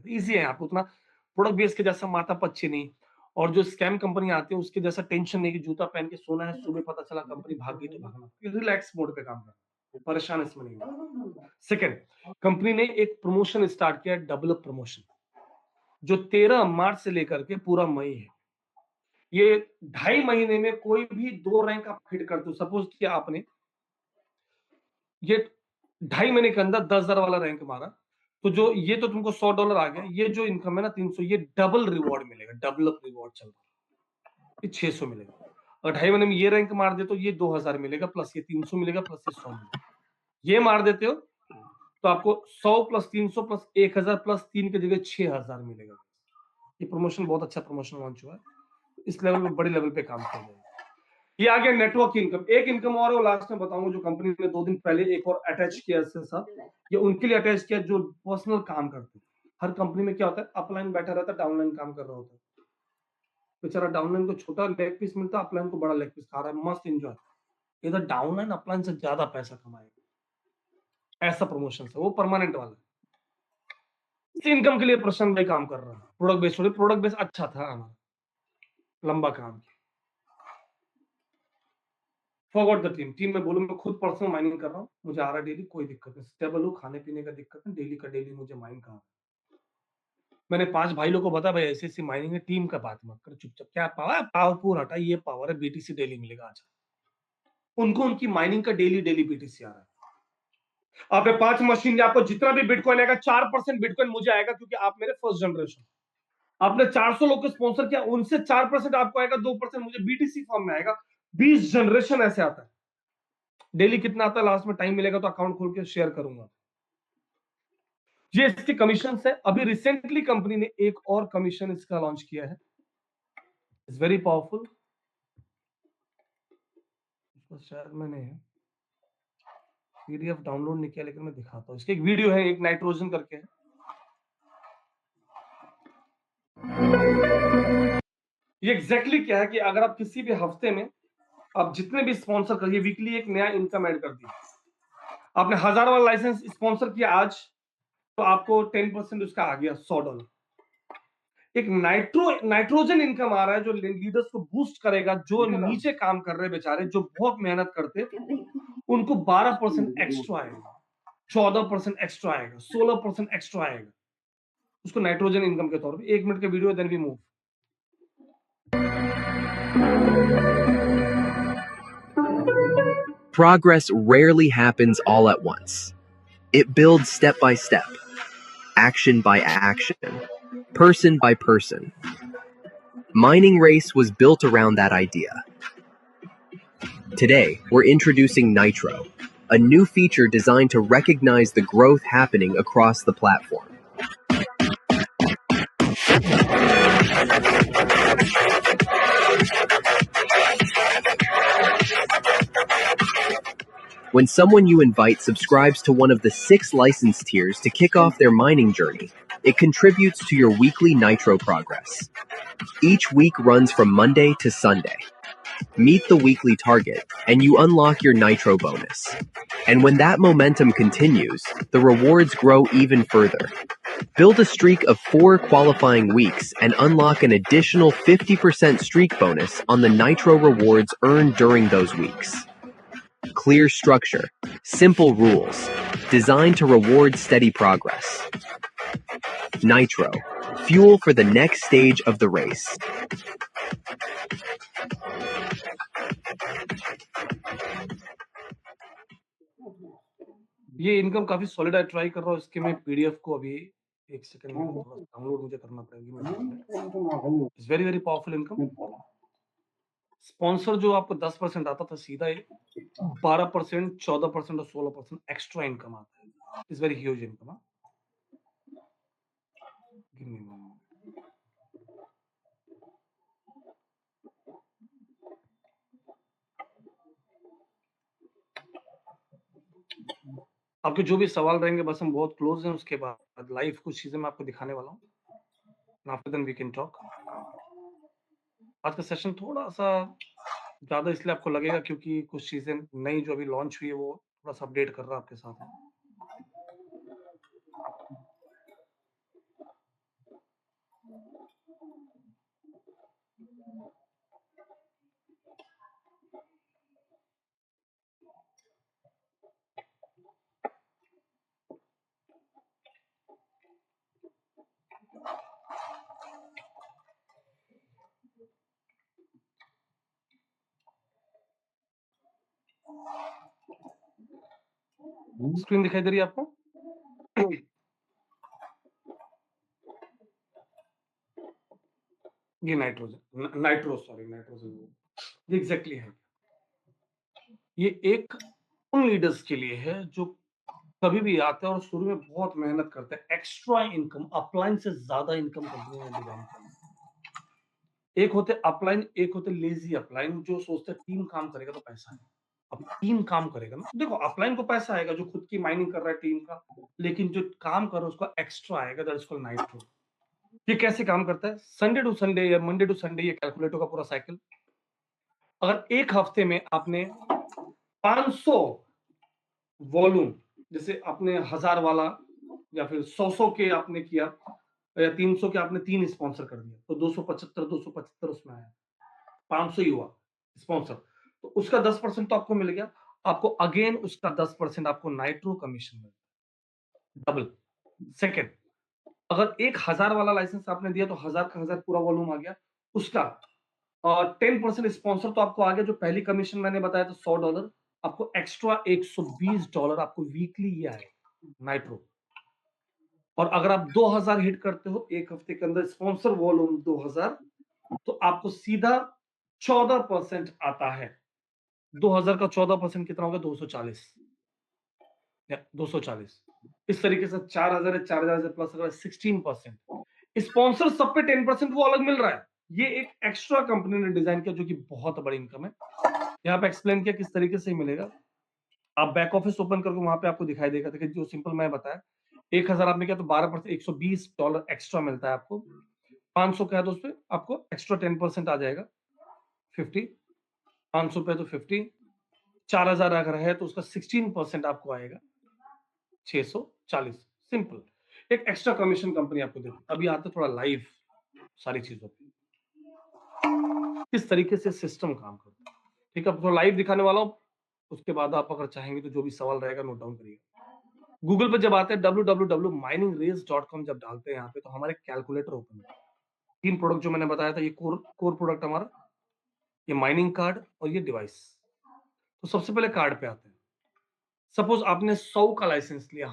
इजी है, आपको उतना प्रोडक्ट बेस के जैसा माथा पच्ची नहीं, और जो स्कैम कंपनी आती है उसके जैसा टेंशन नहीं कि जूता पहन के सोना है, सुबह पता चला कंपनी भाग गई तो भागना। रिलैक्स मोड पे काम करना, परेशान इसमें नहीं। सेकंड, कंपनी ने एक प्रमोशन स्टार्ट किया, डबल अप प्रमोशन, जो 13 मार्च से लेकर के पूरा मई है। ये 2.5 महीने में कोई भी 2 रैंक आप हिट करते हो। सपोज कि आपने ये 2.5 महीने के अंदर 10,000 वाला रैंक मारा, तो जो ये तो तुमको $100 आ गया, ये जो इनकम है ना 300, ये डबल रिवॉर्ड मिलेगा, डबल अप रिवॉर्ड चल रहा है। ये 600 मिलेगा। और 2.5 महीने में ये रैंक मार दे तो ये 2000 मिलेगा, प्लस ये 300 मिलेगा, प्लस ये 100 मिलेगा। ये मार देते हो तो आपको 100 प्लस 300 प्लस 1000 प्लस 3 की जगह 6000 मिलेगा। ये प्रमोशन बहुत अच्छा प्रमोशन लॉन्च हुआ है, इस लेवल में बड़े लेवल पे काम किया जाएगा। ये आ गया नेटवर्क इनकम। एक इनकम और है, वो लास्ट में बताऊंगा, जो कंपनी ने 2 दिन पहले एक और अटैच किया इसके साथ। ये उनके लिए अटैच किया जो पर्सनल काम करते हैं। हर कंपनी में क्या होता है, अपलाइन बैठा रहता है, डाउनलाइन काम कर रहा होता है। बेचारा डाउनलाइन को छोटा लेग पीस मिलता है, अपलाइन को बड़ा लेग पीस खा रहा है, मस्त एंजॉय। इधर डाउनलाइन अपलाइन से ज्यादा पैसा कमाएगा, ऐसा प्रमोशन है, वो परमानेंट वाला। इस इनकम के लिए प्रशांत भाई काम कर रहा है। प्रोडक्ट बेस अच्छा था हमारा, लंबा काम किया। फॉरगॉट द टीम में बोलूं, मैं खुद पर्सनल माइनिंग कर रहा हूँ, मुझे आ रहा है डेली, कोई दिक्कत नहीं, स्टेबल हूँ, खाने पीने का दिक्कत नहीं, डेली का डेली मुझे माइनिंग का। मैंने 5 भाई लोगों को बताया, भाई ऐसी ऐसी माइनिंग है, टीम का बात मत कर, चुपचाप। क्या पावरपूर हटा, ये पावर है, बीटीसी डेली मिलेगा। अच्छा, उनको उनकी माइनिंग का डेली बीटीसी आ रहा है। आपने 5 मशीन, आपको जितना भी बिटकॉइन आएगा 4% बिटकॉइन मुझे आएगा, क्योंकि आप मेरे फर्स्ट जनरेशन। आपने 400 लोग को स्पॉन्सर किया, उनसे 4% आपको आएगा, 2% मुझे बीटीसी फॉर्म में आएगा। 20 जनरेशन ऐसे आता है। डेली कितना आता है लास्ट में टाइम मिलेगा तो अकाउंट खोल के शेयर करूंगा। ये इसके कमीशन है। अभी रिसेंटली कंपनी ने एक और कमीशन इसका लॉन्च किया है, इट्स वेरी पावरफुल। शायद मैंने पीडीएफ डाउनलोड नहीं किया, लेकिन मैं दिखाता हूँ। इसकी एक वीडियो है, एक नाइट्रोजन करके है। ये एग्जैक्टली क्या है कि अगर आप किसी भी हफ्ते में आप जितने भी स्पॉन्सर करिए, वीकली एक नया इनकम ऐड कर दिया। आपने 1000 वाला लाइसेंस स्पॉन्सर किया आज, तो आपको 10% उसका आ गया, $100। एक नाइट्रोजन इनकम आ रहा है, जो लीडर्स को बूस्ट करेगा, जो नीचे काम कर रहे बेचारे, जो बहुत मेहनत करते, उनको 12% एक्स्ट्रा आएगा, 14% एक्स्ट्रा आएगा, 16% एक्स्ट्रा आएगा, उसको नाइट्रोजन इनकम के तौर पे। 1 मिनट का video, then we move. Progress rarely happens all at once. It builds step by step, action by action, person by person. Mining Race was built around that idea. Today, we're introducing Nitro, a new feature designed to recognize the growth happening across the platform. When someone you invite subscribes to one of the 6 license tiers to kick off their mining journey, it contributes to your weekly Nitro progress. Each week runs from Monday to Sunday. Meet the weekly target, and you unlock your Nitro bonus. And when that momentum continues, the rewards grow even further. Build a streak of 4 qualifying weeks and unlock an additional 50% streak bonus on the Nitro rewards earned during those weeks. Clear structure, simple rules, designed to reward steady progress. Nitro, fuel for the next stage of the race. ये income काफी solid है, try कर रहा हूँ। इसके मैं PDF को अभी 1 सेकंड में थोड़ा डाउनलोड मुझे करना पड़ेगी। It's very very powerful income. Sponsor जो आपको 10% आता था, सीधा 12%, 14% और 16% एक्स्ट्रा इनकम आता है। It's very huge income. Give me one. आपके जो भी सवाल रहेंगे, बस हम बहुत क्लोज हैं, उसके बाद लाइव कुछ चीजें मैं आपको दिखाने वाला हूँ। After then we can talk. आज का सेशन थोड़ा सा ज्यादा इसलिए आपको लगेगा क्योंकि कुछ चीजें नई जो अभी लॉन्च हुई है, वो थोड़ा सा अपडेट कर रहा है आपके साथ। स्क्रीन दिखाई दे रही है आपको? ये नाइट्रोजन ये एग्जैक्टली है। ये एक उन लीडर्स के लिए है जो कभी भी आते हैं और शुरू में बहुत मेहनत करते हैं, एक्स्ट्रा इनकम अपलाइन से ज्यादा इनकम कंपनी ने डिजाइन किया। एक होते अपलाइन, एक होते लेजी अपलाइन जो सोचते हैं टीम काम करेगा तो पैसा है। अब टीम काम करेगा ना, देखो अपलाइन को पैसा आएगा जो खुद की माइनिंग कर रहा है टीम का, लेकिन जो काम कर रहा है उसका एक्स्ट्रा आएगा, दैट इज कॉल्ड नाइट्रो। ये कैसे काम करता है? संडे टू संडे या मंडे टू संडे ये कैलकुलेटर का पूरा साइकिल। अगर एक हफ्ते में आपने 500 वॉल्यूम, जैसे आपने 1000 वाला या फिर 100 के आपने किया या 300 के आपने 3 स्पॉन्सर कर दिया तो 275 उसमें आया, 500 ही हुआ स्पॉन्सर, तो उसका 10% तो आपको मिल गया। आपको अगेन उसका 10% आपको नाइट्रो कमीशन मिल गया, डबल। सेकेंड, अगर 1000 वाला लाइसेंस आपने दिया तो 1000 का 1000 पूरा वॉल्यूम आ गया, उसका 10% स्पॉन्सर तो आपको आ गया। जो पहली कमीशन मैंने बताया था $100, आपको एक्स्ट्रा $120 आपको वीकली ये आएगा नाइट्रो। और अगर आप 2000 हिट करते हो एक हफ्ते के अंदर स्पॉन्सर वॉल्यूम 2000, तो आपको सीधा 14% आता है। 2000 का 14% कितना होगा? 240 या 240। इस तरीके से 4000 है, 4000 से प्लस अगर 16%। स्पॉन्सर सब पे 10% वो अलग मिल रहा है। ये एक एक्स्ट्रा कंपनी ने डिजाइन किया जो कि बहुत बड़ी इनकम है। यहाँ पे एक्सप्लेन किया किस तरीके से ही मिलेगा। आप बैक ऑफिस ओपन करके वहां पे आपको दिखाई देगा। देखिए जो सिंपल मैं बताया, 1000 आपने किया तो 12% $120 एक्स्ट्रा मिलता है आपको। 500 का है तो उस पर आपको एक्स्ट्रा 10% आ जाएगा 50। 500 पे तो 50। 4000 अगर है तो उसका 16% आपको आएगा 640। सिंपल, एक एक्स्ट्रा कमीशन कंपनी आपको देती है। अभी आते थोड़ा लाइव सारी चीजों पे, किस तरीके से सिस्टम काम करता है। ठीक है, अब थोड़ा लाइव दिखाने वाला हूं, उसके बाद आप अगर चाहेंगे तो जो भी सवाल रहेगा नोट डाउन करिएगा। गूगल पे जब आते हैं www.miningrace.com जब डालते हैं यहाँ पे तो हमारे कैलकुलेटर ओपन है। 3 प्रोडक्ट जो मैंने बताया था, ये कोर प्रोडक्ट हमारा, ये माइनिंग कार्ड और ये डिवाइस। तो सबसे पहले कार्ड पे आते हैं। सपोज आपने 100 का लाइसेंस लिया,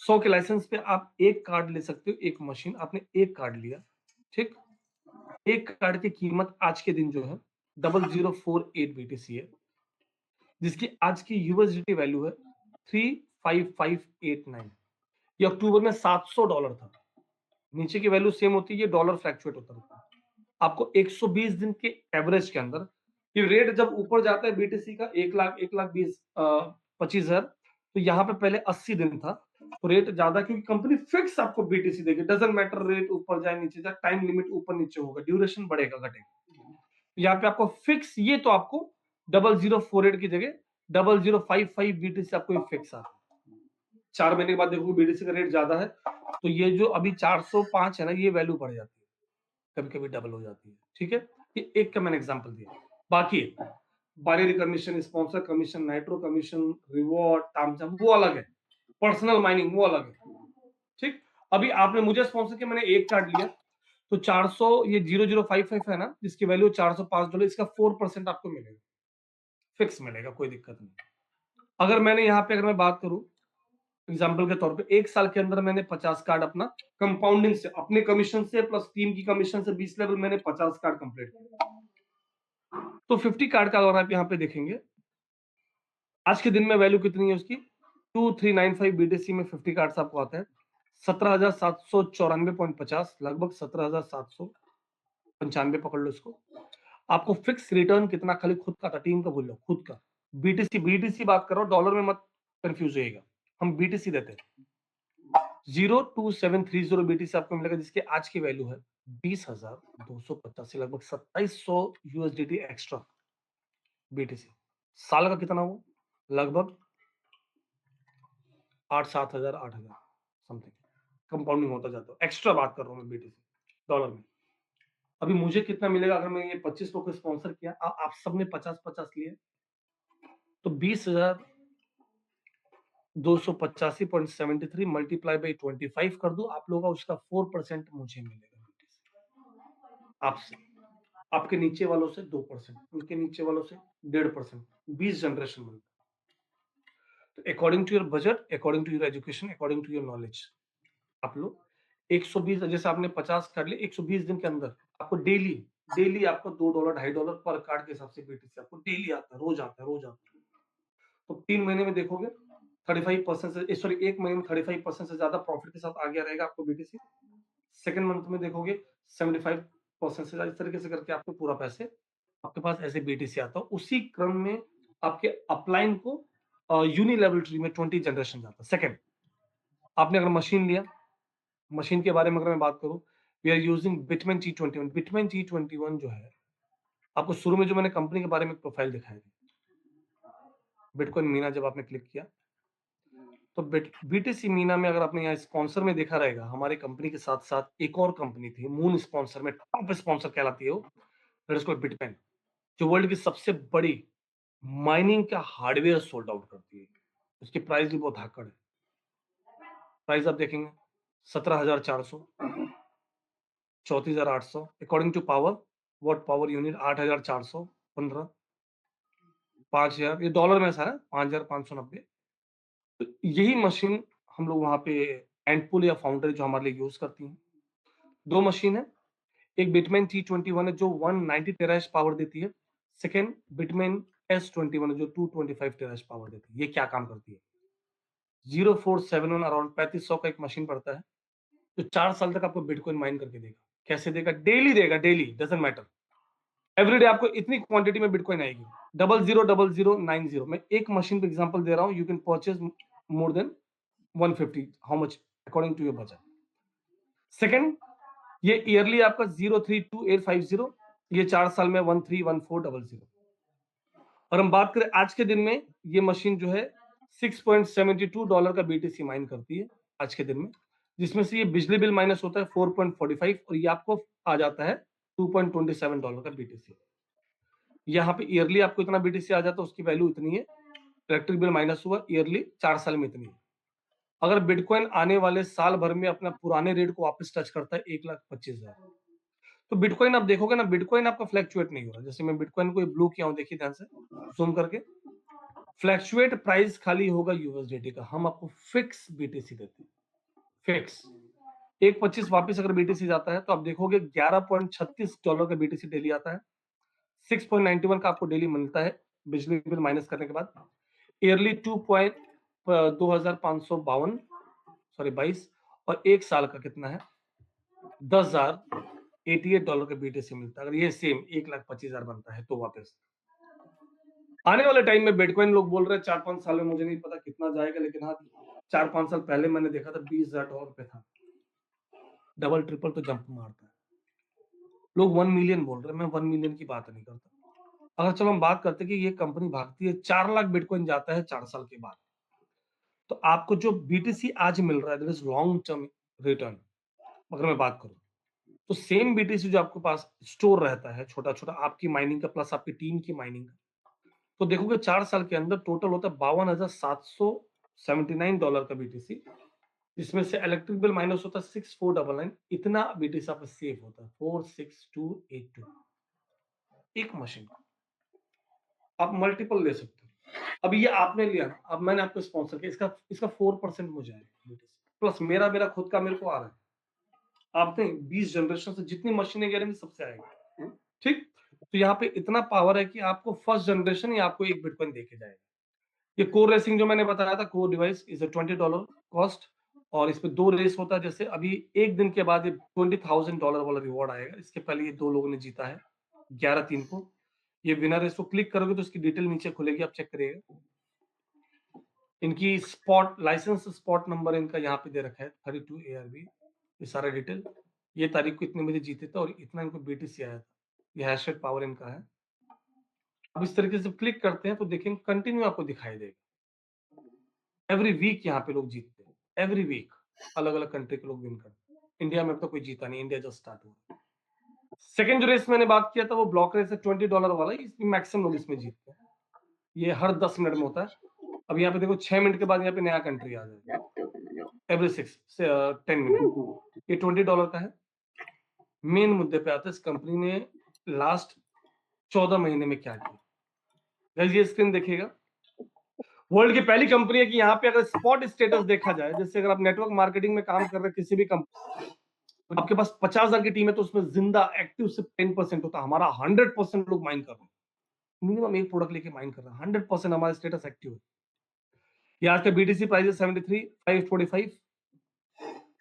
100 के लाइसेंस पे आप एक कार्ड ले सकते हो, एक मशीन। आपने एक कार्ड लिया, ठीक। एक कार्ड की कीमत आज के दिन जो है 0048 BTC है, जिसकी आज की यूएसडीटी वैल्यू है 35589। ये अक्टूबर में $700 था। नीचे की वैल्यू सेम होती है, ये डॉलर फ्लैक्चुएट होता रहता है। आपको 120 दिन के एवरेज के अंदर ये रेट जब ऊपर जाता है बीटीसी का 1,25,000, तो यहाँ पे पहले 80 दिन था तो रेट ज्यादा, क्योंकि कंपनी फिक्स आपको बीटीसी देगी। डजंट मैटर रेट ऊपर जाए नीचे जाए, टाइम लिमिट ऊपर नीचे होगा, ड्यूरेशन बढ़ेगा घटेगा। यहाँ पे आपको फिक्स, ये तो आपको 0048 की जगह 0055 बीटीसी आपको फिक्स आता है। 4 महीने के बाद देखो बीटीसी का रेट ज्यादा है तो ये जो अभी 405 है ना, ये वैल्यू बढ़ जाती है, कभी कभी डबल हो जाती है। ठीक है, ये एक का मैंने एग्जांपल दिया। बाकी binary commission, sponsor commission, nitro commission, reward, तामझाम वो अलग है, पर्सनल माइनिंग वो अलग है। ठीक, अभी आपने मुझे स्पॉन्सर किया, मैंने एक कार्ड लिया तो 400, ये 0055 है ना, जिसकी वैल्यू $405, इसका 4% आपको मिलेगा, फिक्स मिलेगा, कोई दिक्कत नहीं। अगर मैंने यहाँ पे अगर मैं बात करूं एग्जाम्पल के तौर पे, एक साल के अंदर मैंने 50 कार्ड अपना कंपाउंडिंग से, अपने कमीशन से प्लस टीम की कमीशन से 20 लेवल, मैंने 50 कार्ड कंप्लीट किया। तो 50 कार्ड का अगर आप यहाँ पे देखेंगे आज के दिन में वैल्यू कितनी है उसकी, 2395 बीटीसी में 50 कार्ड्स आपको आता है 17,794.50, लगभग 17,795 पकड़ लो इसको। आपको फिक्स रिटर्न कितना, खाली खुद का था, टीम का भूल लो, खुद का। बीटीसी बीटीसी बात करो, डॉलर में मत कंफ्यूज होइएगा, हम बीटीसी देते हैं। 02730 बीटीसी आपको मिलेगा, जिसकी आज की वैल्यू है 20,285, लगभग 2700 यूएसडीटी एक्स्ट्रा बीटीसी। साल का कितना हुआ, लगभग 8-7 हजार 8 हजार समथिंग कंपाउंडिंग होता जाता है। एक्स्ट्रा बात कर रहा हूं मैं बीटीसी डॉलर में। अभी मुझे कितना मिलेगा अगर मैं ये 25 लोग को स्पॉन्सर किया, आप सबने 50-50 लिए तो 20,285.73 मल्टीप्लाई बाई 25 कर दो आप लोगों का, उसका 4% मुझे मिलेगा आपसे। आपके नीचे वालों से 2%, उनके नीचे वालों से 1.5%, 20 जनरेशन मिलता है। तो according to your budget, according to your education, according to your knowledge, आप लोग 120 जैसे आपने 50 कर लिए 120 दिन के अंदर आपको डेली आपको $2 $2.5 पर कार्ड के हिसाब से बीटीसी आपको डेली आता है, रोज आता है, रोज आता है। तो 3 महीने में देखोगे 35% से सॉरी 1 महीने में 35% से ज्यादा प्रॉफिट के साथ आ गया रहेगा आपको बीटीसी। सेकंड मंथ में देखोगे 75% से ज्यादा, इस तरीके से करके आपको पूरा पैसे आपके पास ऐसे बीटीसी आता है। उसी क्रम में आपके अपलाइन को यूनिलेवल ट्री में 20 जनरेशन जाता है। सेकंड, आपने अगर मशीन लिया, मशीन के बारे में अगर मैं बात करूं, we are using Bitmain T21। Bitmain T21 जो है, आपको शुरू में जो मैंने कंपनी के बारे में प्रोफाइल दिखाई थी, बिटकॉइन मीना जब आपने क्लिक किया तो बीटीसी मीना में अगर आपने यहाँ स्पॉन्सर में देखा रहेगा, हमारे कंपनी के साथ साथ एक और कंपनी थी मून स्पॉन्सर में, टॉप स्पॉन्सर कहलाती है वो, दैट इज कॉल्ड बिटमेन, जो वर्ल्ड की सबसे बड़ी माइनिंग का हार्डवेयर सोल्ड आउट करती है। उसकी प्राइस भी बहुत धाकड़ है। प्राइस आप देखेंगे 17,400, 34,800 according to power, watt power unit 8,415, 5,000, ये डॉलर में सारा 5,590। तो यही मशीन हम लोग वहां पे एंडपुल या फाउंडर जो हमारे लिए यूज करती हैं। दो मशीन है, एक बिटमेन T21 है जो 190 टेराहर्ट्ज पावर देती है। सेकेंड बिटमेन S21 है जो 225 टेराहर्ट्ज पावर देती है। ये क्या काम करती है? 0471 अराउंड 3500 का एक मशीन पड़ता है जो 4 साल तक आपको बिटकॉइन माइन करके देगा। कैसे देगा? डेली देगा, डेली, डजंट मैटर। एवरीडे आपको इतनी क्वांटिटी में बिटकॉइन आएगी। 000090। मैं एक मशीन पे एग्जांपल दे रहा हूं, you can purchase more than 150, how much according to your budget. Second, ये ईयरली आपका 032850, ये 4 साल में 131400। और हम बात करें आज के दिन में, ये मशीन जो है $6.72 का बीटीसी माइन करती है आज के दिन में, जिसमें से ये बिजली बिल माइनस होता है 4.45 और ये आपको आ जाता है $2.27 का बीटीसी। यहाँ पे ईयरली आपको इतना बीटीसी आ जाता है, उसकी वैल्यू इतनी है। इलेक्ट्रिक बिल माइनस हुआ, ईयरली 4 साल में इतनी है। अगर बिटकॉइन आने वाले साल भर में अपना पुराने रेट को वापस टच करता है 1,25,000, तो बिटकॉइन आप देखोगे ना, बिटकॉइन आपका फ्लैक्चुएट नहीं हो रहा। जैसे मैं बिटकॉइन को ब्लू किया हूं, देखिए ध्यान से जूम करके, फ्लैक्चुएट प्राइस खाली होगा यूएसडीटी का। हम आपको फिक्स बीटीसी देते हैं, फिक्स 1.25 वापस अगर बीटीसी जाता है तो आप देखोगे $11.36 का बीटीसी डेली आता है। 6.91 का आपको डेली मिलता है बिजली बिल माइनस करने के बाद। ईयरली 2,552 सॉरी 22, और एक साल का कितना है? $10,088 का बीटीसी मिलता है। अगर ये सेम 1,25,000 बनता है तो वापस आने वाले टाइम में बिटकॉइन लोग बोल रहे हैं 4-5 साल में, मुझे नहीं पता कितना जाएगा, लेकिन हाँ 4-5 साल पहले मैंने देखा था $20,000 पे था। डबल ट्रिपल तो जंप मारता है। लोग 1 मिलियन बोल रहे हैं, मैं 1 मिलियन की बात नहीं करता। अगर चलो हम बात करते कि ये कंपनी भागती है, 4 लाख बिटकॉइन जाता है 4 साल के बाद, तो आपको जो बीटीसी आज मिल रहा है, that is long term return. अगर मैं बात करूं तो सेम बीटीसी जो आपके पास स्टोर रहता है छोटा छोटा, आपकी माइनिंग का प्लस आपकी टीम की माइनिंग का, तो देखोगे 4 साल के अंदर टोटल होता है $52,779 का बीटीसी, जिसमें से इलेक्ट्रिक बिल माइनस होता है 6499। इतना बीटीसी आपका सेव होता है 46282 एक मशीन का। आप मल्टीपल ले सकते हो। अब ये आपने लिया, अब मैंने आपको स्पॉन्सर किया, इसका 4% मुझे आएगा प्लस मेरा खुद का मेरे को आ रहा है। आपने 20 जनरेशन से जितनी मशीनें गिरेंगी सबसे आएगा, ठीक। तो यहाँ पे इतना पावर है कि आपको फर्स्ट जनरेशन ही आपको एक बिटकॉइन देके जाएगा। ये कोर रेसिंग जो मैंने बताया था, कोर डिवाइस इज $20 कॉस्ट, और इसमें 2 रेस होता है। जैसे अभी एक दिन के बाद ये $20,000 वाला रिवॉर्ड आएगा। इसके पहले ये 2 लोगों ने जीता है 11/3 को। ये विनर है, इसको क्लिक करोगे तो इसकी डिटेल नीचे खुलेगी, आप चेक करिएगा। इनकी स्पॉट लाइसेंस, स्पॉट नंबर इनका यहाँ पे दे रखा है 32 ARB, ये सारा डिटेल। ये तारीख को इतने बजे जीते थे और इतना इनको बीटीसी आया था। ये हैश रेट पावर इनका है। अब इस तरीके से क्लिक करते हैं तो देखेंगे कंटिन्यू आपको दिखाई देगा। एवरी वीक यहाँ पे लोग जीतते हैं, एवरी वीक अलग अलग कंट्री के लोग विन करते हैं। इंडिया में अब तो कोई जीता नहीं, इंडिया जस्ट स्टार्ट हुआ। सेकेंड जो रेस मैंने बात किया था वो ब्लॉक रेस है $20 वाला, इसमें मैक्सिमम लोग इसमें जीतते हैं। ये हर 10 मिनट में होता है। अब यहाँ पे देखो 6 मिनट के बाद यहाँ पे नया कंट्री आ जाएगा, एवरी 10 मिनट। ये $20 का है। मेन मुद्दे पे आता है, इस कंपनी ने लास्ट 14 महीने में क्या किया। ये स्क्रीन देखिएगा, वर्ल्ड की पहली कंपनी है कि यहाँ पे अगर स्पॉट स्टेटस देखा जाए, जैसे अगर आप नेटवर्क मार्केटिंग में काम कर रहे किसी भी कंपनी, तो आपके पास 50,000 की टीम है तो उसमें जिंदा एक्टिव सिर्फ 10% होता है, हमारा 100% लोग माइन कर रहे हैं, मिनिमम एक प्रोडक्ट लेके माइन कर रहे हैं, 100% हमारा स्टेटस एक्टिव है। ये आज का बीटीसी प्राइस है 73,545,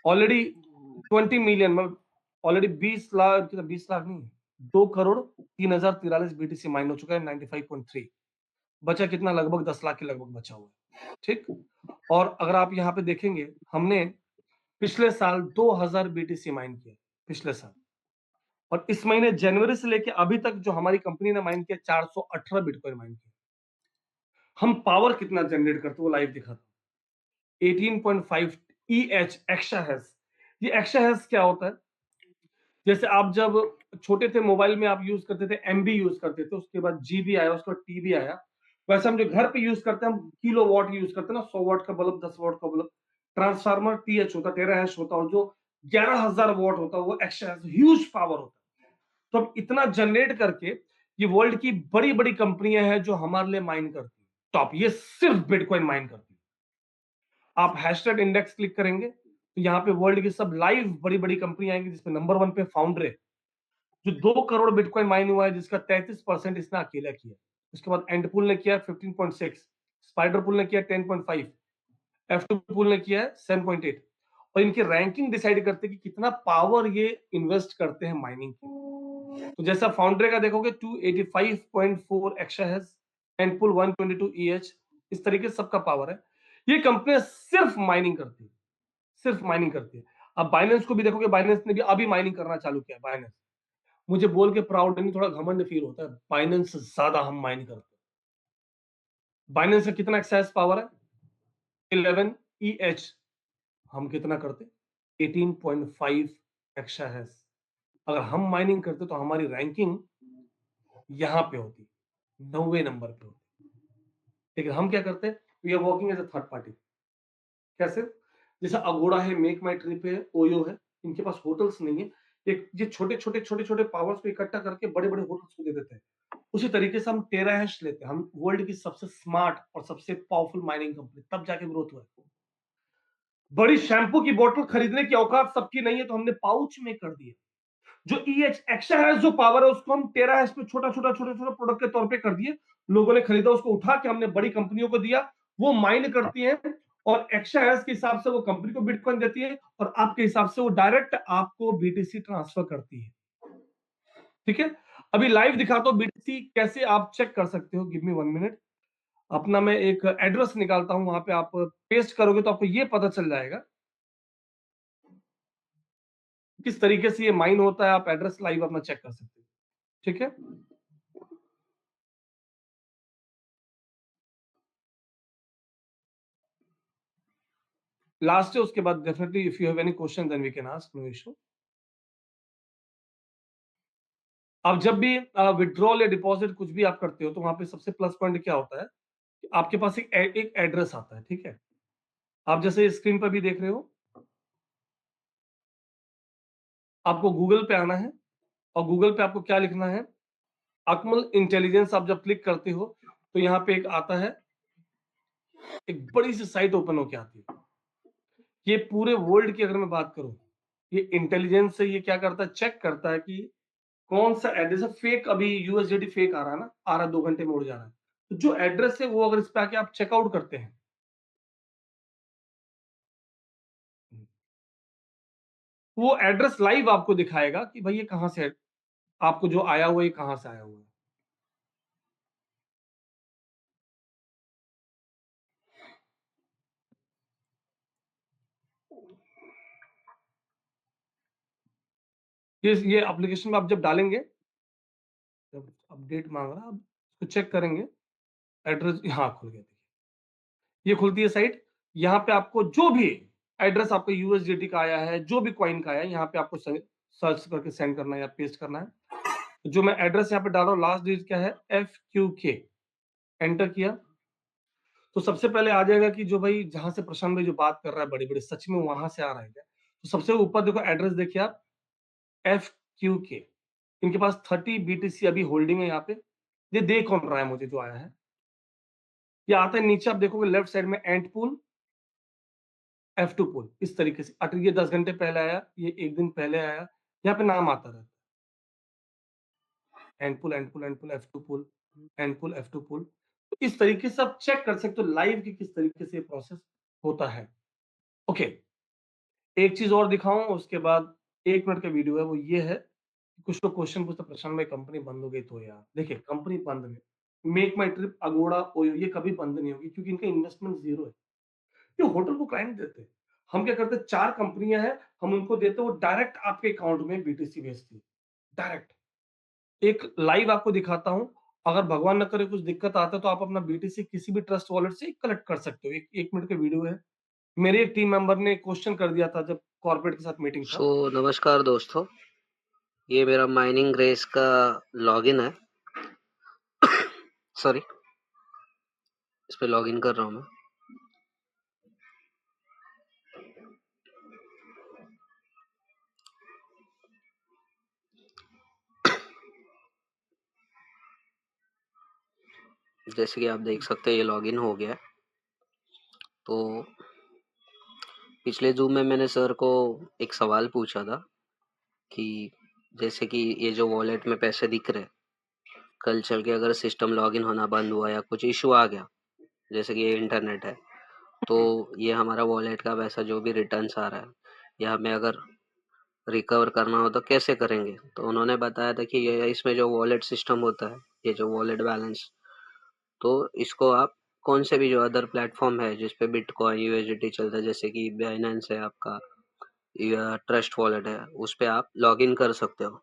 ऑलरेडी 20 मिलियन, मतलब ऑलरेडी 20 लाख, 20 लाख नहीं, 2,03,043 बीटीसी माइन हो चुका है, 95.3। बचा कितना? लगभग 10 लाख के लगभग बचा हुआ है, ठीक। और अगर आप यहाँ पे देखेंगे, हमने पिछले साल 2000 बीटीसी माइन किया पिछले साल, और इस महीने जनवरी से लेके अभी तक जो हमारी कंपनी ने माइन किया 418 बिटकॉइन माइन किया। हम पावर कितना जनरेट करते हैं वो लाइव दिखाता हूं। 18.5 EH एक्साहर्ट्ज। ये एक्साहर्ट्ज क्या होता है? जैसे आप जब छोटे थे मोबाइल में आप यूज करते थे एमबी यूज करते थे, उसके बाद जीबी आया, उसके बाद टीबी आया, वैसे हम जो घर पे यूज करते हैं हम किलो वॉट यूज करते हैं ना, 100 वॉट का बल्ब, 10 वॉट का बल्ब। ट्रांसफार्मर TH होता, टेराहर्ट्ज होता, और जो 11,000 वॉट होता वो एक्साहर्ट्ज, ह्यूज पावर होता है। तो हम इतना जनरेट करके, ये वर्ल्ड की बड़ी बड़ी कंपनियां हैं जो हमारे लिए माइन करती है, टॉप, ये सिर्फ बिटकॉइन माइन करती है। आप हैशटैग इंडेक्स क्लिक करेंगे तो यहाँ पे वर्ल्ड की सब लाइव बड़ी बड़ी कंपनी आएंगी, जिसपे नंबर 1 पे फाउंडर है, जो 2 करोड़ बिटकॉइन माइन हुआ है, जिसका 33% इसने अकेला किया। उसके बाद एंडपूल ने किया 15.6, स्पाइडर पूल ने किया 10.5, F2 पूल ने किया है 7.8। और इनकी रैंकिंग डिसाइड करते हैं कि कितना पावर ये इन्वेस्ट करते हैं माइनिंग के। तो जैसा फाउंडर का देखोगे 285.4 एक्साहर्ट्ज, एंडपूल 122 EH, इस तरीके से सबका पावर है। ये कंपनी सिर्फ माइनिंग करती है, सिर्फ माइनिंग करती है। अब बाइनेंस को भी देखोगे, बाइनेंस ने भी अभी माइनिंग करना चालू किया। बाइनेंस, मुझे बोल के प्राउड नहीं, थोड़ा घमंड फील होता है, बाइनेंस से ज्यादा हम माइन करते हैं। बाइनेंस का कितना एक्सेस पावर है? 11 EH, हम कितना करते? 18.5 एक्साहर्ट्ज। अगर हम माइनिंग करते तो हमारी रैंकिंग यहां पे होती, 90वें नंबर पे होती। लेकिन हम क्या करते? We are working as a third party. कैसे? जैसे अगोड़ा है, मेक माई ट्रिप है, ओयो है, इनके पास होटल्स नहीं है, ये छोटे छोटे छोटे छोटे पावर्स को इकट्ठा करके बड़े बड़े होटल्स को दे देते हैं। उसी तरीके से हम टेराहैश लेते हैं, हम वर्ल्ड की सबसे स्मार्ट और सबसे पावरफुल माइनिंग कंपनी, तब जाके ग्रोथ हुआ है। बड़ी शैम्पू की बोतल खरीदने की औकात सबकी नहीं है, तो हमने पाउच में कर दिया। जो EH एक्साहर्ट्ज जो पावर है, उसको हम टेराहैश में छोटा छोटा छोटा छोटा प्रोडक्ट के तौर पे कर दिए। लोगों ने खरीदा, उसको उठा के हमने बड़ी कंपनियों को दिया, वो माइन करती है, और एक्साहर्ट्ज के हिसाब से वो कंपनी को बिटकॉइन देती है, और आपके हिसाब से वो डायरेक्ट आपको बीटीसी ट्रांसफर करती है। ठीक है, अभी लाइव दिखाता हूं बीटीसी कैसे आप चेक कर सकते हो। Give me 1 minute. अपना मैं एक एड्रेस निकालता हूं, वहां पे आप पेस्ट करोगे तो आपको ये पता चल जाएगा किस तरीके से ये माइन होता है। आप एड्रेस लाइव अपना चेक कर सकते हो। ठीक है, लास्ट है, उसके बाद definitely if you have any question then we can ask, no issue. अब जब भी विड्रॉल या डिपॉजिट कुछ भी आप करते हो तो वहां पे सबसे प्लस पॉइंट क्या होता है कि आपके पास एक एड्रेस आता है। ठीक है, आप जैसे स्क्रीन पर भी देख रहे हो, आपको गूगल पे आना है, और गूगल पे आपको क्या लिखना है? अकमल इंटेलिजेंस। आप जब क्लिक करते हो तो यहाँ पे एक आता है, एक बड़ी सी साइट ओपन होके आती है। ये पूरे वर्ल्ड की अगर मैं बात करूं, ये इंटेलिजेंस से ये क्या करता है? चेक करता है कि कौन सा एड्रेस है फेक। अभी यूएसडीटी फेक आ रहा है ना, आ रहा है, 2 घंटे में उड़ जा रहा है। तो जो एड्रेस है वो अगर इस पे आके आप चेकआउट करते हैं, वो एड्रेस लाइव आपको दिखाएगा कि भाई ये कहां से है, आपको जो आया हुआ है ये कहां से आया हुआ है। ये एप्लीकेशन में आप जब डालेंगे, जब अपडेट मांग रहा है, आप इसको चेक करेंगे, एड्रेस यहाँ खुल गया। देखिए, ये खुलती है साइट। यहाँ पे आपको जो भी एड्रेस आपका यूएसडीटी का आया है, जो भी कॉइन का आया है, यहाँ पे आपको सर्च करके सेंड करना है या पेस्ट करना है। जो मैं एड्रेस यहाँ पे डाल रहा हूँ, लास्ट डिजिट क्या है? FQK। एंटर किया तो सबसे पहले आ जाएगा कि जो भाई जहां से प्रशांत भाई जो बात कर रहा है बड़े बड़े, सच में वहां से आ रहा है क्या? तो सबसे ऊपर देखो एड्रेस, देखिए आप, FQK। इनके पास 30 BTC अभी होल्डिंग है यहाँ पे। ये देख कौन रहा है मुझे जो आया है? ये आता है नीचे, आप देखोगे लेफ्ट साइड में एंटपूल, F2 पुल, इस तरीके से ये 10 घंटे पहले आया, ये 1 दिन पहले आया, यहाँ पे नाम आता रहता है। And pull, and pull, and pull, F2 pull, and pull, F2 pull. तो इस तरीके से आप चेक कर सकते हो लाइव कि किस तरीके से ये प्रोसेस होता है। ओके, एक चीज़ और दिखाऊँ उसके बाद 1 मिनट का वीडियो है, वो ये है, कुछ लोग क्वेश्चन पूछते हैं, "प्रशांत भाई कंपनी बंद हो गई तो यार?" देखिए, कंपनी बंद नहीं, make My trip, Aguada, OYO ये कभी बंद नहीं होगी क्योंकि इनका इन्वेस्टमेंट ज़ीरो है। ये होटल को क्लाइंट देते हैं। हम क्या करते हैं 4 कंपनियाँ हैं, हम उनको देते हैं, वो डायरेक्ट आपके अकाउंट में बीटीसी भेजती है, डायरेक्ट। एक लाइव आपको दिखाता हूँ, अगर भगवान न करे कुछ दिक्कत आता है तो आप अपना बीटीसी किसी भी ट्रस्ट वॉलेट से कलेक्ट कर सकते हो। एक 1 मिनट का वीडियो है। मेरे एक टीम मेंबर ने क्वेश्चन कर दिया था जब कॉर्पोरेट के साथ मीटिंग था। नमस्कार दोस्तों, ये मेरा माइनिंग रेस का लॉगिन है। सॉरी, इस पे लॉगिन कर रहा हूँ मैं। जैसे कि आप देख सकते हैं ये लॉगिन हो गया है। तो पिछले जूम में मैंने सर को एक सवाल पूछा था कि जैसे कि ये जो वॉलेट में पैसे दिख रहे हैं, कल चल के अगर सिस्टम लॉगिन होना बंद हुआ या कुछ इशू आ गया, जैसे कि ये इंटरनेट है, तो ये हमारा वॉलेट का वैसा जो भी रिटर्न्स आ रहा है, या हमें अगर रिकवर करना हो तो कैसे करेंगे। तो उन्होंने बताया था कि ये इसमें जो वॉलेट सिस्टम होता है, ये जो वॉलेट बैलेंस, तो इसको आप कौन से भी जो अदर प्लेटफॉर्म है जिस पे बिटकॉइन यूएसडीटी चलता है, जैसे कि बाइनेंस है आपका या ट्रस्ट वॉलेट है, उस पे आप लॉग इन कर सकते हो।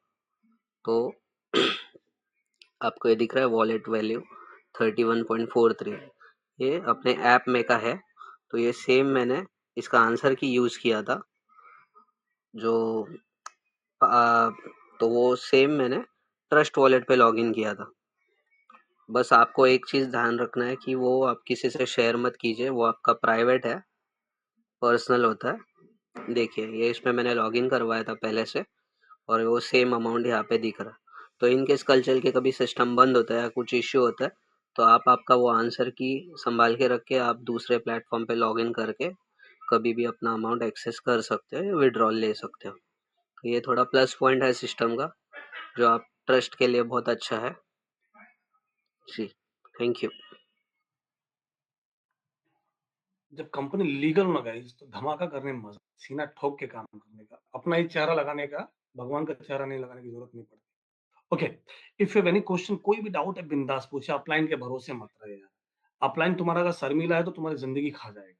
तो आपको ये दिख रहा है वॉलेट वैल्यू 31.43, ये अपने ऐप में का है। तो ये सेम मैंने इसका आंसर की यूज किया था, जो तो वो सेम मैंने ट्रस्ट वॉलेट पे लॉगिन किया था। बस आपको एक चीज़ ध्यान रखना है कि वो आप किसी से शेयर मत कीजिए, वो आपका प्राइवेट है, पर्सनल होता है। देखिए, ये इसमें मैंने लॉगिन करवाया था पहले से, और वो सेम अमाउंट यहाँ पे दिख रहा है। तो इनकेस कल चल के कभी सिस्टम बंद होता है या कुछ इश्यू होता है, तो आप आपका वो आंसर की संभाल के रख के आप दूसरे प्लेटफॉर्म पे लॉगिन करके कभी भी अपना अमाउंट एक्सेस कर सकते हो, विड्रॉल ले सकते हो। तो ये थोड़ा प्लस पॉइंट है सिस्टम का, जो आप ट्रस्ट के लिए बहुत अच्छा है जी। Thank you. जब कंपनी लीगल ना गाइस तो धमाका करने में मजा, सीना ठोक के काम करने का, अपना ही चेहरा लगाने का, भगवान का चेहरा नहीं लगाने की जरूरत नहीं पड़ती। Okay, if you have any question, कोई भी डाउट है बिंदास पूछे, अपलाइन के भरोसे मत रहे यार। अपलाइन तुम्हारा अगर शर्मीला है तो तुम्हारी जिंदगी खा जाएगा।